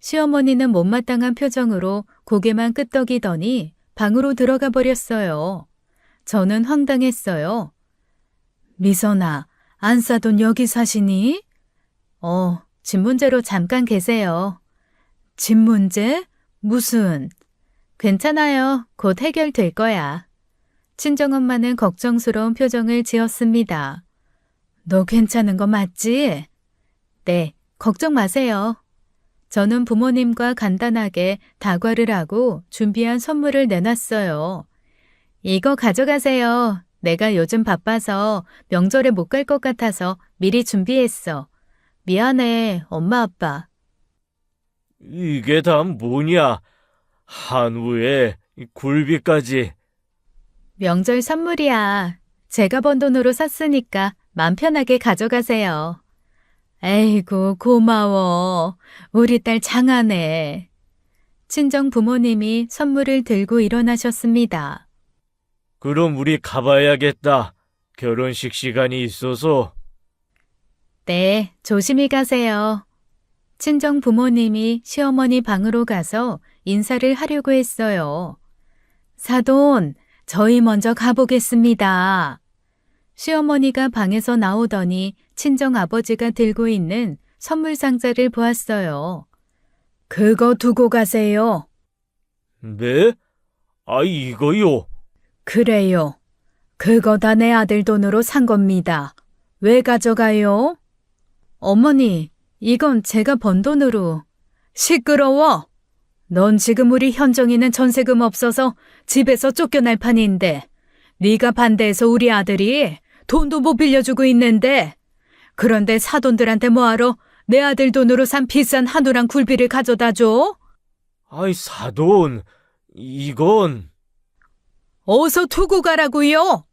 [SPEAKER 1] 시어머니는 못마땅한 표정으로 고개만 끄덕이더니 방으로 들어가 버렸어요. 저는 황당했어요. 미선아, 안 싸돈 여기 사시니? 집 문제로 잠깐 계세요. 집 문제? 무슨? 괜찮아요. 곧 해결될 거야. 친정엄마는 걱정스러운 표정을 지었습니다. 너 괜찮은 거 맞지? 네, 걱정 마세요. 저는 부모님과 간단하게 다과를 하고 준비한 선물을 내놨어요. 이거 가져가세요. 내가 요즘 바빠서 명절에 못 갈 것 같아서 미리 준비했어. 미안해, 엄마 아빠.
[SPEAKER 2] 이게 다 뭐냐? 한우에 굴비까지.
[SPEAKER 1] 명절 선물이야. 제가 번 돈으로 샀으니까 맘 편하게 가져가세요. 에이구, 고마워. 우리 딸 장하네. 친정 부모님이 선물을 들고 일어나셨습니다.
[SPEAKER 2] 그럼 우리 가봐야겠다. 결혼식 시간이 있어서.
[SPEAKER 1] 네, 조심히 가세요. 친정 부모님이 시어머니 방으로 가서 인사를 하려고 했어요. 사돈, 저희 먼저 가보겠습니다. 시어머니가 방에서 나오더니 친정 아버지가 들고 있는 선물 상자를 보았어요. 그거 두고 가세요.
[SPEAKER 2] 네? 이거요.
[SPEAKER 1] 그래요. 그거 다 내 아들 돈으로 산 겁니다. 왜 가져가요? 어머니, 이건 제가 번 돈으로. 시끄러워. 넌 지금 우리 현정이는 전세금 없어서 집에서 쫓겨날 판인데 네가 반대해서 우리 아들이 돈도 못 빌려주고 있는데 그런데 사돈들한테 뭐하러 내 아들 돈으로 산 비싼 한우랑 굴비를 가져다 줘?
[SPEAKER 2] 사돈, 이건.
[SPEAKER 1] 어서 두고 가라고요.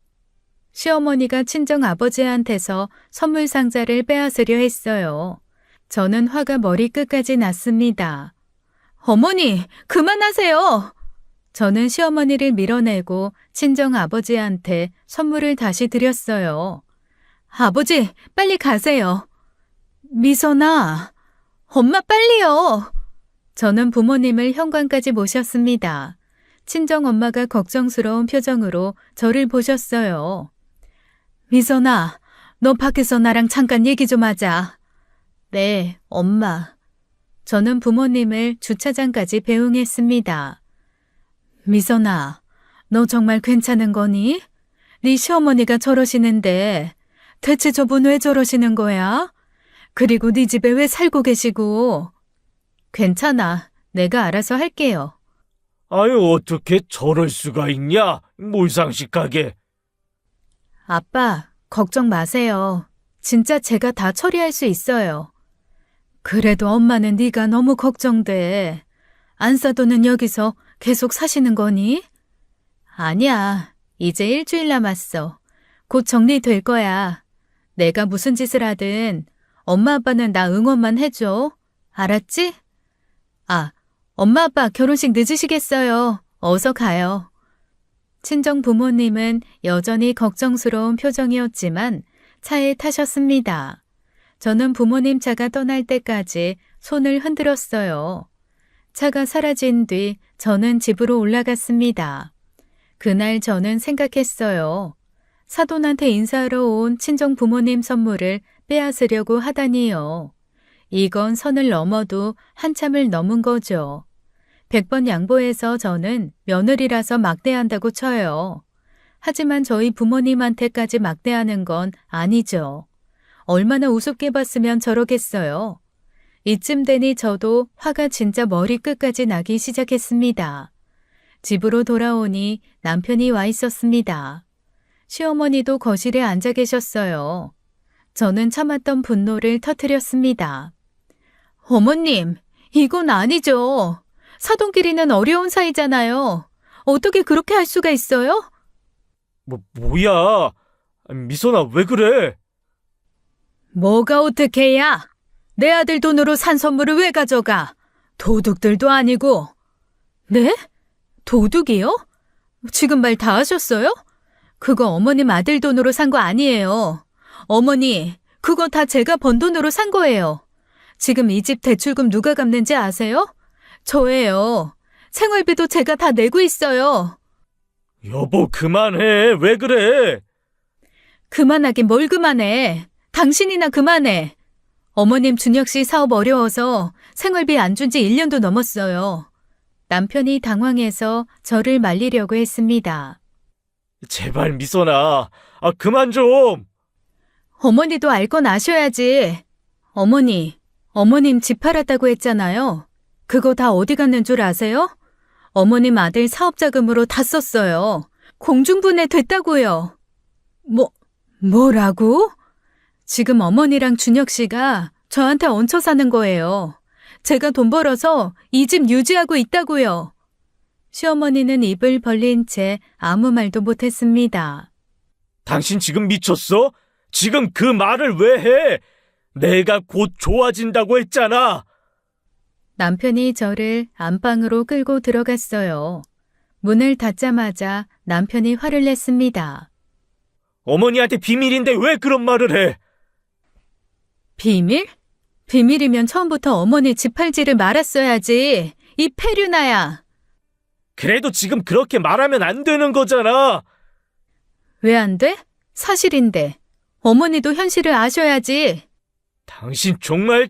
[SPEAKER 1] 시어머니가 친정 아버지한테서 선물 상자를 빼앗으려 했어요. 저는 화가 머리끝까지 났습니다. 어머니, 그만하세요. 저는 시어머니를 밀어내고 친정 아버지한테 선물을 다시 드렸어요. 아버지, 빨리 가세요. 미선아, 엄마 빨리요. 저는 부모님을 현관까지 모셨습니다. 친정 엄마가 걱정스러운 표정으로 저를 보셨어요. 미선아, 너 밖에서 나랑 잠깐 얘기 좀 하자. 네, 엄마. 저는 부모님을 주차장까지 배웅했습니다. 미선아, 너 정말 괜찮은 거니? 네 시어머니가 저러시는데 대체 저분 왜 저러시는 거야? 그리고 네 집에 왜 살고 계시고? 괜찮아. 내가 알아서 할게요.
[SPEAKER 2] 어떻게 저럴 수가 있냐? 몰상식하게.
[SPEAKER 1] 아빠, 걱정 마세요. 진짜 제가 다 처리할 수 있어요. 그래도 엄마는 네가 너무 걱정돼. 안사돈은 여기서 계속 사시는 거니? 아니야. 이제 일주일 남았어. 곧 정리될 거야. 내가 무슨 짓을 하든 엄마 아빠는 나 응원만 해줘. 알았지? 엄마 아빠 결혼식 늦으시겠어요. 어서 가요. 친정 부모님은 여전히 걱정스러운 표정이었지만 차에 타셨습니다. 저는 부모님 차가 떠날 때까지 손을 흔들었어요. 차가 사라진 뒤 저는 집으로 올라갔습니다. 그날 저는 생각했어요. 사돈한테 인사하러 온 친정 부모님 선물을 빼앗으려고 하다니요. 이건 선을 넘어도 한참을 넘은 거죠. 100번 양보해서 저는 며느리라서 막대한다고 쳐요. 하지만 저희 부모님한테까지 막대하는 건 아니죠. 얼마나 우습게 봤으면 저러겠어요. 이쯤 되니 저도 화가 진짜 머리끝까지 나기 시작했습니다. 집으로 돌아오니 남편이 와 있었습니다. 시어머니도 거실에 앉아 계셨어요. 저는 참았던 분노를 터뜨렸습니다. 어머님, 이건 아니죠. 사돈끼리는 어려운 사이잖아요. 어떻게 그렇게 할 수가 있어요?
[SPEAKER 2] 뭐야? 미선아, 왜 그래?
[SPEAKER 1] 뭐가 어떻게 해야? 내 아들 돈으로 산 선물을 왜 가져가? 도둑들도 아니고. 네? 도둑이요? 지금 말 다 하셨어요? 그거 어머님 아들 돈으로 산 거 아니에요. 어머니, 그거 다 제가 번 돈으로 산 거예요. 지금 이 집 대출금 누가 갚는지 아세요? 저예요. 생활비도 제가 다 내고 있어요.
[SPEAKER 2] 여보, 그만해. 왜 그래?
[SPEAKER 1] 그만하긴 뭘 그만해. 당신이나 그만해. 어머님 준혁 씨 사업 어려워서 생활비 안 준 지 1년도 넘었어요. 남편이 당황해서 저를 말리려고 했습니다.
[SPEAKER 2] 제발 미선아. 그만 좀.
[SPEAKER 1] 어머니도 알 건 아셔야지. 어머님 집 팔았다고 했잖아요. 그거 다 어디 갔는 줄 아세요? 어머님 아들 사업자금으로 다 썼어요. 공중분해 됐다고요. 뭐라고? 지금 어머니랑 준혁 씨가 저한테 얹혀 사는 거예요. 제가 돈 벌어서 이 집 유지하고 있다고요. 시어머니는 입을 벌린 채 아무 말도 못했습니다.
[SPEAKER 2] 당신 지금 미쳤어? 지금 그 말을 왜 해? 내가 곧 좋아진다고 했잖아.
[SPEAKER 1] 남편이 저를 안방으로 끌고 들어갔어요. 문을 닫자마자 남편이 화를 냈습니다.
[SPEAKER 2] 어머니한테 비밀인데 왜 그런 말을 해?
[SPEAKER 1] 비밀? 비밀이면 처음부터 어머니 집 팔지를 말았어야지. 이 페류나야.
[SPEAKER 2] 그래도 지금 그렇게 말하면 안 되는 거잖아.
[SPEAKER 1] 왜 안 돼? 사실인데. 어머니도 현실을 아셔야지.
[SPEAKER 2] 당신 정말...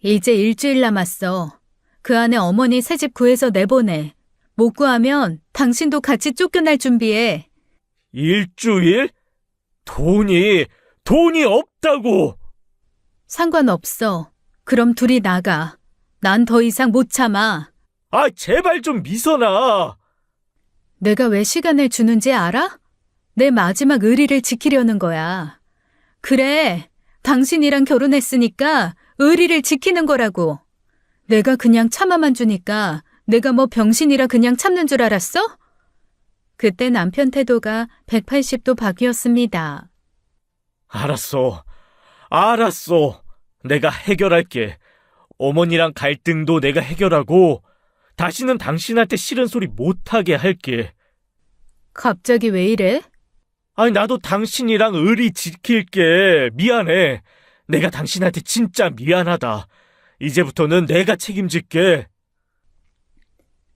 [SPEAKER 1] 이제 일주일 남았어. 그 안에 어머니 새집 구해서 내보내. 못 구하면 당신도 같이 쫓겨날 준비해.
[SPEAKER 2] 일주일? 돈이 없다고.
[SPEAKER 1] 상관없어. 그럼 둘이 나가. 난 더 이상 못 참아.
[SPEAKER 2] 제발 좀 미선아.
[SPEAKER 1] 내가 왜 시간을 주는지 알아? 내 마지막 의리를 지키려는 거야. 그래, 당신이랑 결혼했으니까 의리를 지키는 거라고. 내가 그냥 참아만 주니까 내가 뭐 병신이라 그냥 참는 줄 알았어? 그때 남편 태도가 180도 바뀌었습니다.
[SPEAKER 2] 알았어. 내가 해결할게. 어머니랑 갈등도 내가 해결하고 다시는 당신한테 싫은 소리 못하게 할게.
[SPEAKER 1] 갑자기 왜 이래?
[SPEAKER 2] 나도 당신이랑 의리 지킬게. 미안해. 내가 당신한테 진짜 미안하다. 이제부터는 내가 책임질게.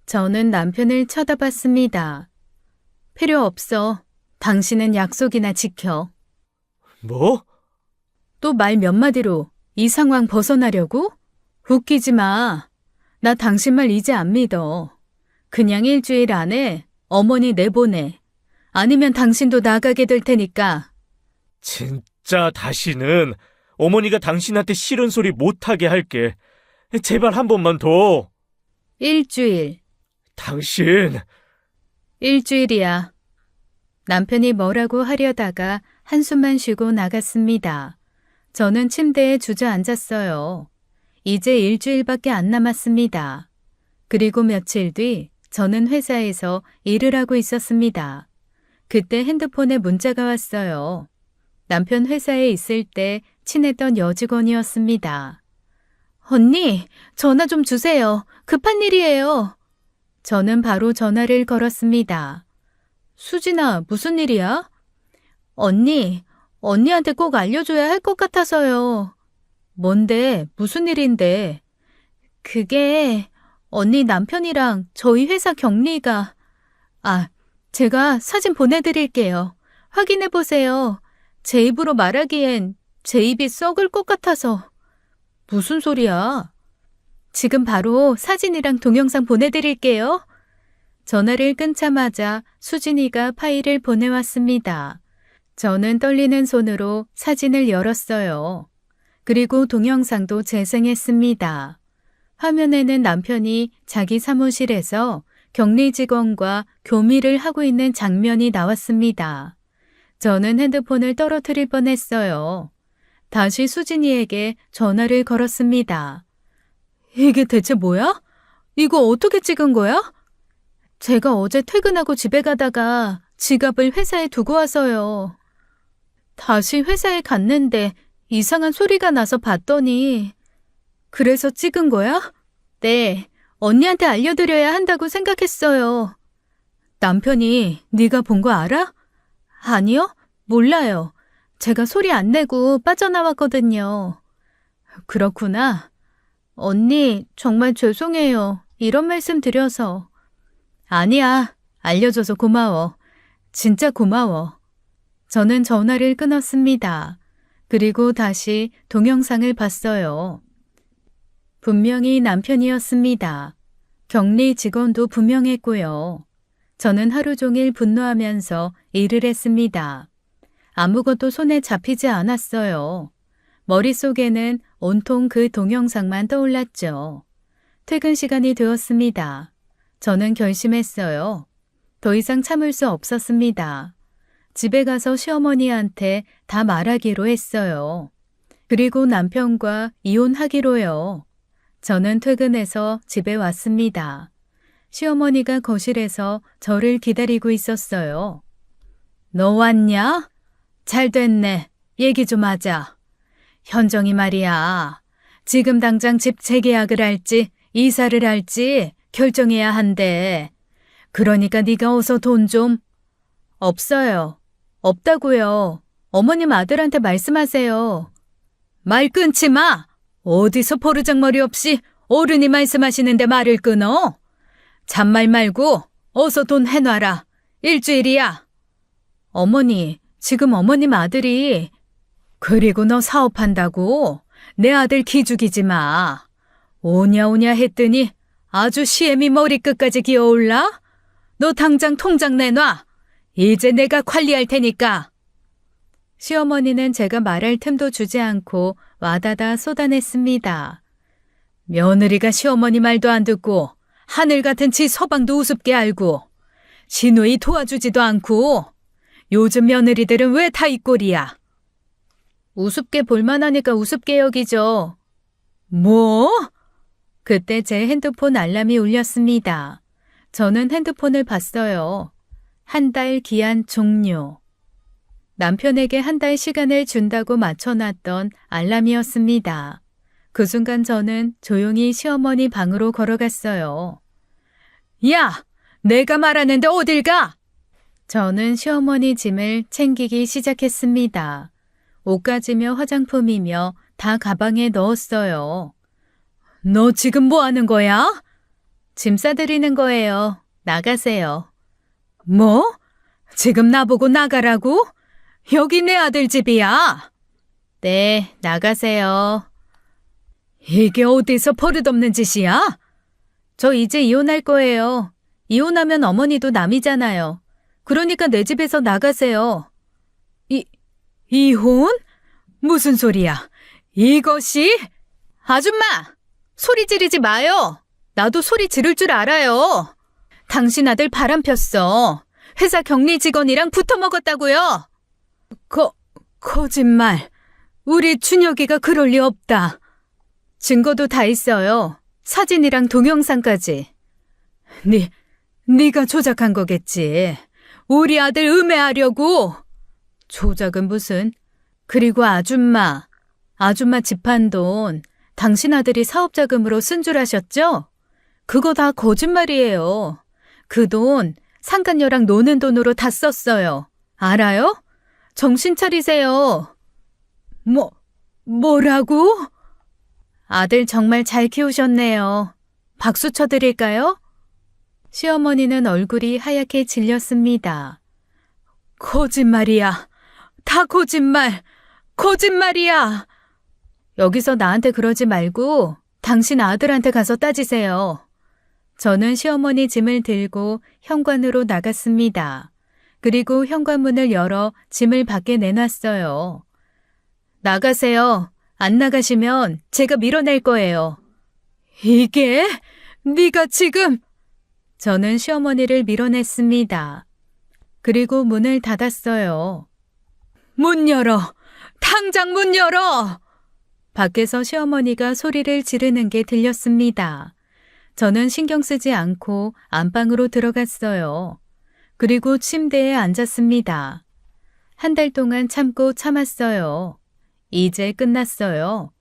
[SPEAKER 1] 저는 남편을 쳐다봤습니다. 필요 없어. 당신은 약속이나 지켜.
[SPEAKER 2] 뭐?
[SPEAKER 1] 또 말 몇 마디로 이 상황 벗어나려고? 웃기지 마. 나 당신 말 이제 안 믿어. 그냥 일주일 안에 어머니 내보내. 아니면 당신도 나가게 될 테니까.
[SPEAKER 2] 진짜 다시는 어머니가 당신한테 싫은 소리 못하게 할게. 제발 한 번만 더.
[SPEAKER 1] 일주일.
[SPEAKER 2] 당신.
[SPEAKER 1] 일주일이야. 남편이 뭐라고 하려다가 한숨만 쉬고 나갔습니다. 저는 침대에 주저앉았어요. 이제 일주일밖에 안 남았습니다. 그리고 며칠 뒤 저는 회사에서 일을 하고 있었습니다. 그때 핸드폰에 문자가 왔어요. 남편 회사에 있을 때 친했던 여직원이었습니다. 언니, 전화 좀 주세요. 급한 일이에요. 저는 바로 전화를 걸었습니다. 수진아, 무슨 일이야? 언니한테 꼭 알려줘야 할 것 같아서요. 뭔데? 무슨 일인데? 그게 언니 남편이랑 저희 회사 격리가... 제가 사진 보내드릴게요. 확인해보세요. 제 입으로 말하기엔 제 입이 썩을 것 같아서. 무슨 소리야? 지금 바로 사진이랑 동영상 보내드릴게요. 전화를 끊자마자 수진이가 파일을 보내왔습니다. 저는 떨리는 손으로 사진을 열었어요. 그리고 동영상도 재생했습니다. 화면에는 남편이 자기 사무실에서 격리 직원과 교미를 하고 있는 장면이 나왔습니다. 저는 핸드폰을 떨어뜨릴 뻔했어요. 다시 수진이에게 전화를 걸었습니다. 이게 대체 뭐야? 이거 어떻게 찍은 거야? 제가 어제 퇴근하고 집에 가다가 지갑을 회사에 두고 와서요. 다시 회사에 갔는데 이상한 소리가 나서 봤더니 그래서 찍은 거야? 네, 언니한테 알려드려야 한다고 생각했어요. 남편이 네가 본 거 알아? 아니요, 몰라요. 제가 소리 안 내고 빠져나왔거든요. 그렇구나. 언니, 정말 죄송해요. 이런 말씀 드려서. 아니야. 알려줘서 고마워. 진짜 고마워. 저는 전화를 끊었습니다. 그리고 다시 동영상을 봤어요. 분명히 남편이었습니다. 격리 직원도 분명했고요. 저는 하루 종일 분노하면서 일을 했습니다. 아무것도 손에 잡히지 않았어요. 머릿속에는 온통 그 동영상만 떠올랐죠. 퇴근 시간이 되었습니다. 저는 결심했어요. 더 이상 참을 수 없었습니다. 집에 가서 시어머니한테 다 말하기로 했어요. 그리고 남편과 이혼하기로요. 저는 퇴근해서 집에 왔습니다. 시어머니가 거실에서 저를 기다리고 있었어요. 너 왔냐? 잘 됐네. 얘기 좀 하자. 현정이 말이야. 지금 당장 집 재계약을 할지 이사를 할지 결정해야 한대. 그러니까 네가 어서 돈 좀. 없어요. 없다고요. 어머님 아들한테 말씀하세요. 말 끊지 마. 어디서 버르장머리 없이 어른이 말씀하시는데 말을 끊어? 잔말 말고 어서 돈 해놔라. 일주일이야. 어머니, 지금 어머님 아들이. 그리고 너 사업한다고? 내 아들 기죽이지 마. 오냐 오냐 했더니 아주 시애미 머리끝까지 기어올라? 너 당장 통장 내놔. 이제 내가 관리할 테니까. 시어머니는 제가 말할 틈도 주지 않고 와다다 쏟아냈습니다. 며느리가 시어머니 말도 안 듣고 하늘 같은 지 서방도 우습게 알고 시누이 도와주지도 않고 요즘 며느리들은 왜 다 이 꼴이야? 우습게 볼만하니까 우습게 여기죠. 뭐? 그때 제 핸드폰 알람이 울렸습니다. 저는 핸드폰을 봤어요. 한 달 기한 종료. 남편에게 한 달 시간을 준다고 맞춰놨던 알람이었습니다. 그 순간 저는 조용히 시어머니 방으로 걸어갔어요. 야! 내가 말하는데 어딜 가? 저는 시어머니 짐을 챙기기 시작했습니다. 옷가지며 화장품이며 다 가방에 넣었어요. 너 지금 뭐 하는 거야? 짐 싸드리는 거예요. 나가세요. 뭐? 지금 나보고 나가라고? 여기 내 아들 집이야. 네, 나가세요. 이게 어디서 버릇없는 짓이야? 저 이제 이혼할 거예요. 이혼하면 어머니도 남이잖아요. 그러니까 내 집에서 나가세요. 이혼? 무슨 소리야? 이것이? 아줌마! 소리 지르지 마요. 나도 소리 지를 줄 알아요. 당신 아들 바람 폈어. 회사 격리 직원이랑 붙어 먹었다고요. 거짓말. 우리 준혁이가 그럴 리 없다. 증거도 다 있어요. 사진이랑 동영상까지. 네가 조작한 거겠지. 우리 아들 음해하려고. 조작은 무슨. 그리고 아줌마 집한 돈 당신 아들이 사업자금으로 쓴 줄 아셨죠? 그거 다 거짓말이에요. 그 돈 상간녀랑 노는 돈으로 다 썼어요. 알아요? 정신 차리세요. 뭐라고? 아들 정말 잘 키우셨네요. 박수 쳐드릴까요? 시어머니는 얼굴이 하얗게 질렸습니다. 거짓말이야. 다 거짓말. 거짓말이야. 여기서 나한테 그러지 말고 당신 아들한테 가서 따지세요. 저는 시어머니 짐을 들고 현관으로 나갔습니다. 그리고 현관문을 열어 짐을 밖에 내놨어요. 나가세요. 안 나가시면 제가 밀어낼 거예요. 이게? 네가 지금? 저는 시어머니를 밀어냈습니다. 그리고 문을 닫았어요. 문 열어! 당장 문 열어! 밖에서 시어머니가 소리를 지르는 게 들렸습니다. 저는 신경 쓰지 않고 안방으로 들어갔어요. 그리고 침대에 앉았습니다. 한 달 동안 참고 참았어요. 이제 끝났어요.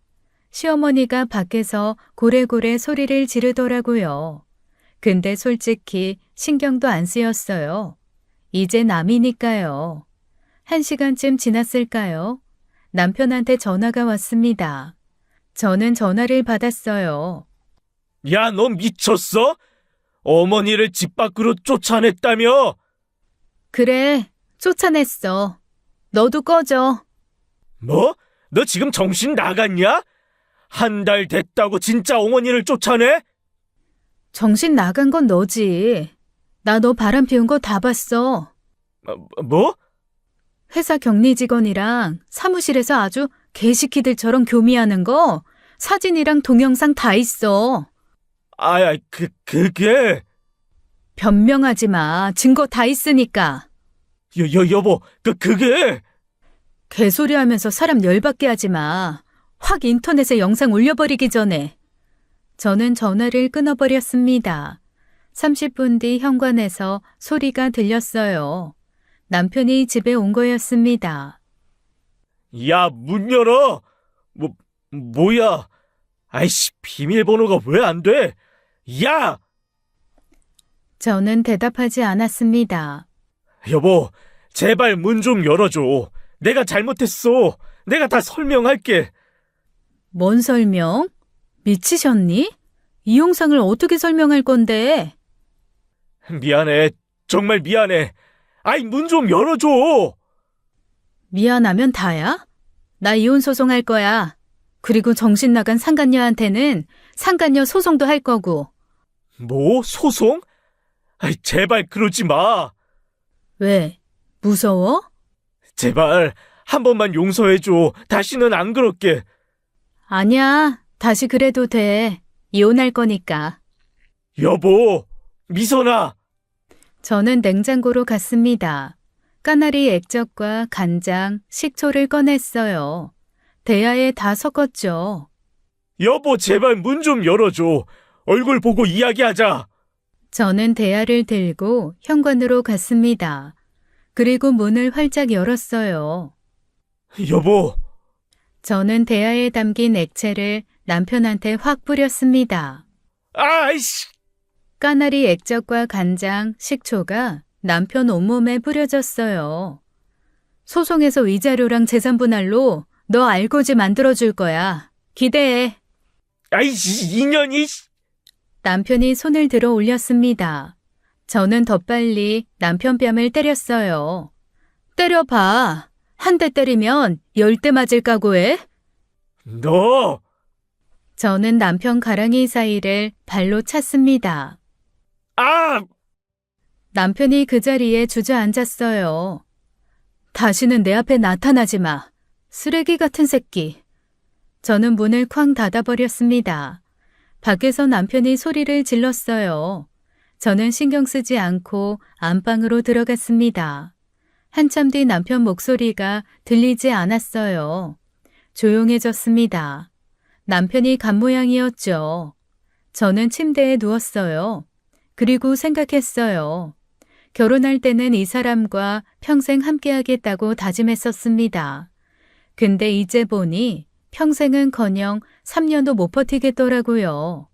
[SPEAKER 1] 시어머니가 밖에서 고래고래 소리를 지르더라고요. 근데 솔직히 신경도 안 쓰였어요. 이제 남이니까요. 1시간쯤 지났을까요? 남편한테 전화가 왔습니다. 저는 전화를 받았어요.
[SPEAKER 2] 야, 너 미쳤어? 어머니를 집 밖으로 쫓아냈다며?
[SPEAKER 1] 그래, 쫓아냈어. 너도 꺼져.
[SPEAKER 2] 뭐? 너 지금 정신 나갔냐? 한 달 됐다고 진짜 어머니를 쫓아내?
[SPEAKER 1] 정신 나간 건 너지. 나 너 바람 피운 거 다 봤어.
[SPEAKER 2] 뭐?
[SPEAKER 1] 회사 격리 직원이랑 사무실에서 아주 개시키들처럼 교미하는 거 사진이랑 동영상 다 있어.
[SPEAKER 2] 그게...
[SPEAKER 1] 변명하지 마. 증거 다 있으니까.
[SPEAKER 2] 여보, 그게...
[SPEAKER 1] 개소리 하면서 사람 열받게 하지 마. 확 인터넷에 영상 올려버리기 전에. 저는 전화를 끊어버렸습니다. 30분 뒤 현관에서 소리가 들렸어요. 남편이 집에 온 거였습니다.
[SPEAKER 2] 야, 문 열어! 뭐야? 아이씨, 비밀번호가 왜 안 돼? 야!
[SPEAKER 1] 저는 대답하지 않았습니다.
[SPEAKER 2] 여보, 제발 문 좀 열어줘. 내가 잘못했어. 내가 다 설명할게.
[SPEAKER 1] 뭔 설명? 미치셨니? 이 영상을 어떻게 설명할 건데?
[SPEAKER 2] 미안해. 정말 미안해. 아이, 문 좀 열어줘.
[SPEAKER 1] 미안하면 다야? 나 이혼 소송할 거야. 그리고 정신 나간 상간녀한테는 상간녀 소송도 할 거고.
[SPEAKER 2] 뭐? 소송? 아이, 제발 그러지 마.
[SPEAKER 1] 왜? 무서워?
[SPEAKER 2] 제발 한 번만 용서해줘. 다시는 안 그럴게.
[SPEAKER 1] 아니야. 다시 그래도 돼. 이혼할 거니까.
[SPEAKER 2] 여보, 미선아.
[SPEAKER 1] 저는 냉장고로 갔습니다. 까나리 액젓과 간장, 식초를 꺼냈어요. 대야에 다 섞었죠.
[SPEAKER 2] 여보, 제발 문 좀 열어줘. 얼굴 보고 이야기하자.
[SPEAKER 1] 저는 대야를 들고 현관으로 갔습니다. 그리고 문을 활짝 열었어요.
[SPEAKER 2] 여보.
[SPEAKER 1] 저는 대야에 담긴 액체를 남편한테 확 뿌렸습니다.
[SPEAKER 2] 아이씨.
[SPEAKER 1] 까나리 액젓과 간장, 식초가 남편 온몸에 뿌려졌어요. 소송에서 위자료랑 재산분할로 너 알고지 만들어줄 거야. 기대해.
[SPEAKER 2] 아이씨, 인연이.
[SPEAKER 1] 남편이 손을 들어 올렸습니다. 저는 더 빨리 남편 뺨을 때렸어요. 때려봐. 한 대 때리면 10대 맞을 각오해?
[SPEAKER 2] 너.
[SPEAKER 1] 저는 남편 가랑이 사이를 발로 찼습니다.
[SPEAKER 2] 아!
[SPEAKER 1] 남편이 그 자리에 주저앉았어요. 다시는 내 앞에 나타나지 마. 쓰레기 같은 새끼. 저는 문을 쾅 닫아버렸습니다. 밖에서 남편이 소리를 질렀어요. 저는 신경 쓰지 않고 안방으로 들어갔습니다. 한참 뒤 남편 목소리가 들리지 않았어요. 조용해졌습니다. 남편이 간 모양이었죠. 저는 침대에 누웠어요. 그리고 생각했어요. 결혼할 때는 이 사람과 평생 함께하겠다고 다짐했었습니다. 근데 이제 보니 평생은커녕 3년도 못 버티겠더라고요.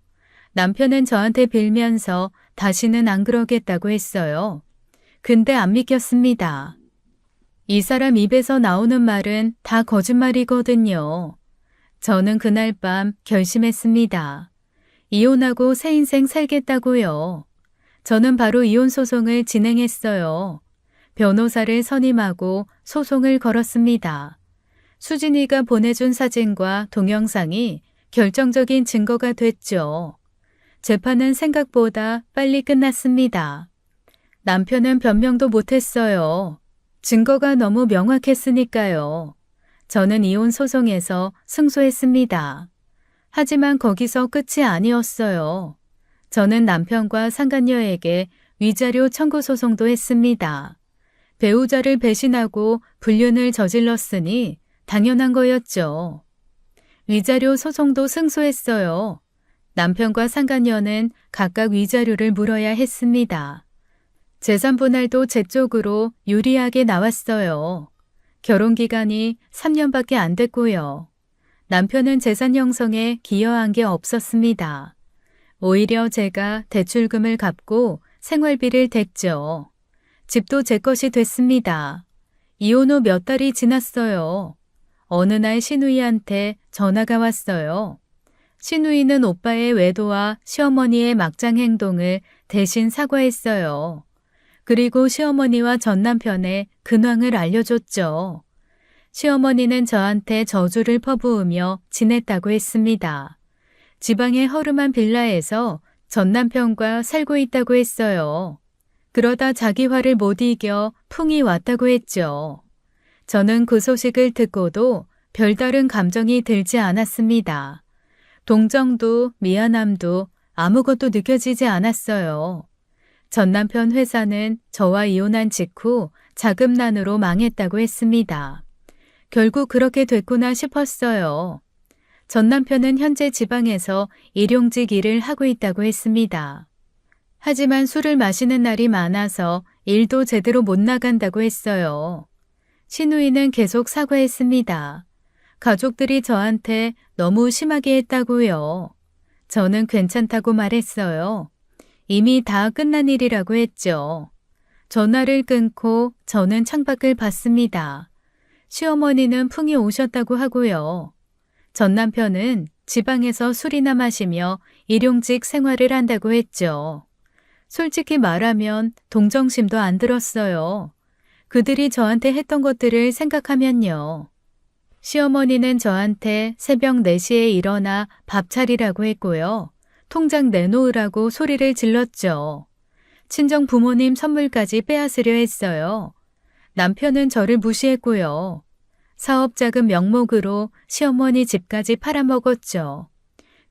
[SPEAKER 1] 남편은 저한테 빌면서 다시는 안 그러겠다고 했어요. 근데 안 믿겼습니다. 이 사람 입에서 나오는 말은 다 거짓말이거든요. 저는 그날 밤 결심했습니다. 이혼하고 새 인생 살겠다고요. 저는 바로 이혼 소송을 진행했어요. 변호사를 선임하고 소송을 걸었습니다. 수진이가 보내준 사진과 동영상이 결정적인 증거가 됐죠. 재판은 생각보다 빨리 끝났습니다. 남편은 변명도 못했어요. 증거가 너무 명확했으니까요. 저는 이혼 소송에서 승소했습니다. 하지만 거기서 끝이 아니었어요. 저는 남편과 상간녀에게 위자료 청구 소송도 했습니다. 배우자를 배신하고 불륜을 저질렀으니 당연한 거였죠. 위자료 소송도 승소했어요. 남편과 상간녀는 각각 위자료를 물어야 했습니다. 재산분할도 제 쪽으로 유리하게 나왔어요. 결혼기간이 3년밖에 안 됐고요. 남편은 재산 형성에 기여한 게 없었습니다. 오히려 제가 대출금을 갚고 생활비를 댔죠. 집도 제 것이 됐습니다. 이혼 후 몇 달이 지났어요. 어느 날 신우이한테 전화가 왔어요. 시누이는 오빠의 외도와 시어머니의 막장 행동을 대신 사과했어요. 그리고 시어머니와 전 남편의 근황을 알려줬죠. 시어머니는 저한테 저주를 퍼부으며 지냈다고 했습니다. 지방의 허름한 빌라에서 전 남편과 살고 있다고 했어요. 그러다 자기 화를 못 이겨 풍이 왔다고 했죠. 저는 그 소식을 듣고도 별다른 감정이 들지 않았습니다. 동정도 미안함도 아무것도 느껴지지 않았어요. 전 남편 회사는 저와 이혼한 직후 자금난으로 망했다고 했습니다. 결국 그렇게 됐구나 싶었어요. 전 남편은 현재 지방에서 일용직 일을 하고 있다고 했습니다. 하지만 술을 마시는 날이 많아서 일도 제대로 못 나간다고 했어요. 시누이는 계속 사과했습니다. 가족들이 저한테 너무 심하게 했다고요. 저는 괜찮다고 말했어요. 이미 다 끝난 일이라고 했죠. 전화를 끊고 저는 창밖을 봤습니다. 시어머니는 풍이 오셨다고 하고요. 전 남편은 지방에서 술이나 마시며 일용직 생활을 한다고 했죠. 솔직히 말하면 동정심도 안 들었어요. 그들이 저한테 했던 것들을 생각하면요. 시어머니는 저한테 새벽 4시에 일어나 밥 차리라고 했고요. 통장 내놓으라고 소리를 질렀죠. 친정 부모님 선물까지 빼앗으려 했어요. 남편은 저를 무시했고요. 사업자금 명목으로 시어머니 집까지 팔아먹었죠.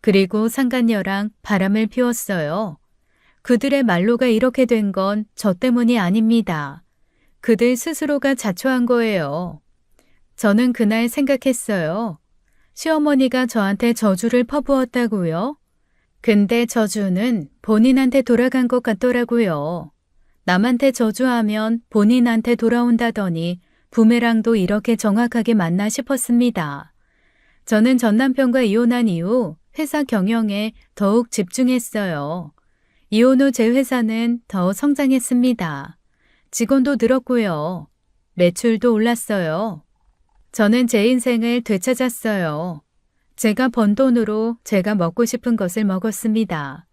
[SPEAKER 1] 그리고 상간녀랑 바람을 피웠어요. 그들의 말로가 이렇게 된 건 저 때문이 아닙니다. 그들 스스로가 자초한 거예요. 저는 그날 생각했어요. 시어머니가 저한테 저주를 퍼부었다고요? 근데 저주는 본인한테 돌아간 것 같더라고요. 남한테 저주하면 본인한테 돌아온다더니 부메랑도 이렇게 정확하게 맞나 싶었습니다. 저는 전 남편과 이혼한 이후 회사 경영에 더욱 집중했어요. 이혼 후 제 회사는 더 성장했습니다. 직원도 늘었고요. 매출도 올랐어요. 저는 제 인생을 되찾았어요. 제가 번 돈으로 제가 먹고 싶은 것을 먹었습니다.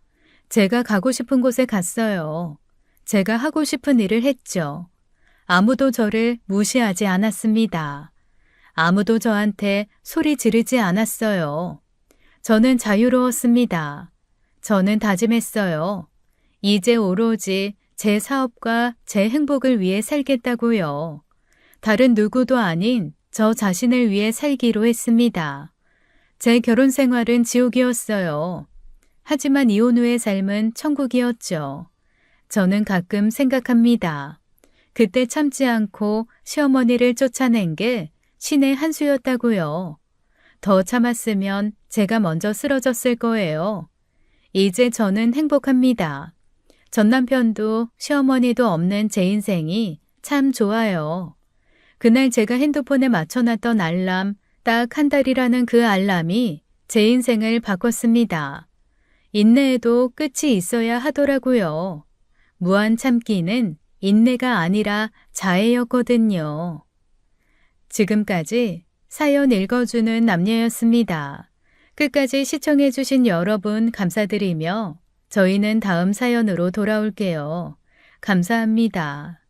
[SPEAKER 1] 제가 가고 싶은 곳에 갔어요. 제가 하고 싶은 일을 했죠. 아무도 저를 무시하지 않았습니다. 아무도 저한테 소리 지르지 않았어요. 저는 자유로웠습니다. 저는 다짐했어요. 이제 오로지 제 사업과 제 행복을 위해 살겠다고요. 다른 누구도 아닌 저 자신을 위해 살기로 했습니다. 제 결혼 생활은 지옥이었어요. 하지만 이혼 후의 삶은 천국이었죠. 저는 가끔 생각합니다. 그때 참지 않고 시어머니를 쫓아낸 게 신의 한 수였다고요. 더 참았으면 제가 먼저 쓰러졌을 거예요. 이제 저는 행복합니다. 전 남편도 시어머니도 없는 제 인생이 참 좋아요. 그날 제가 핸드폰에 맞춰놨던 알람, 딱 한 달이라는 그 알람이 제 인생을 바꿨습니다. 인내에도 끝이 있어야 하더라고요. 무한 참기는 인내가 아니라 자애였거든요. 지금까지 사연 읽어주는 남녀였습니다. 끝까지 시청해주신 여러분 감사드리며 저희는 다음 사연으로 돌아올게요. 감사합니다.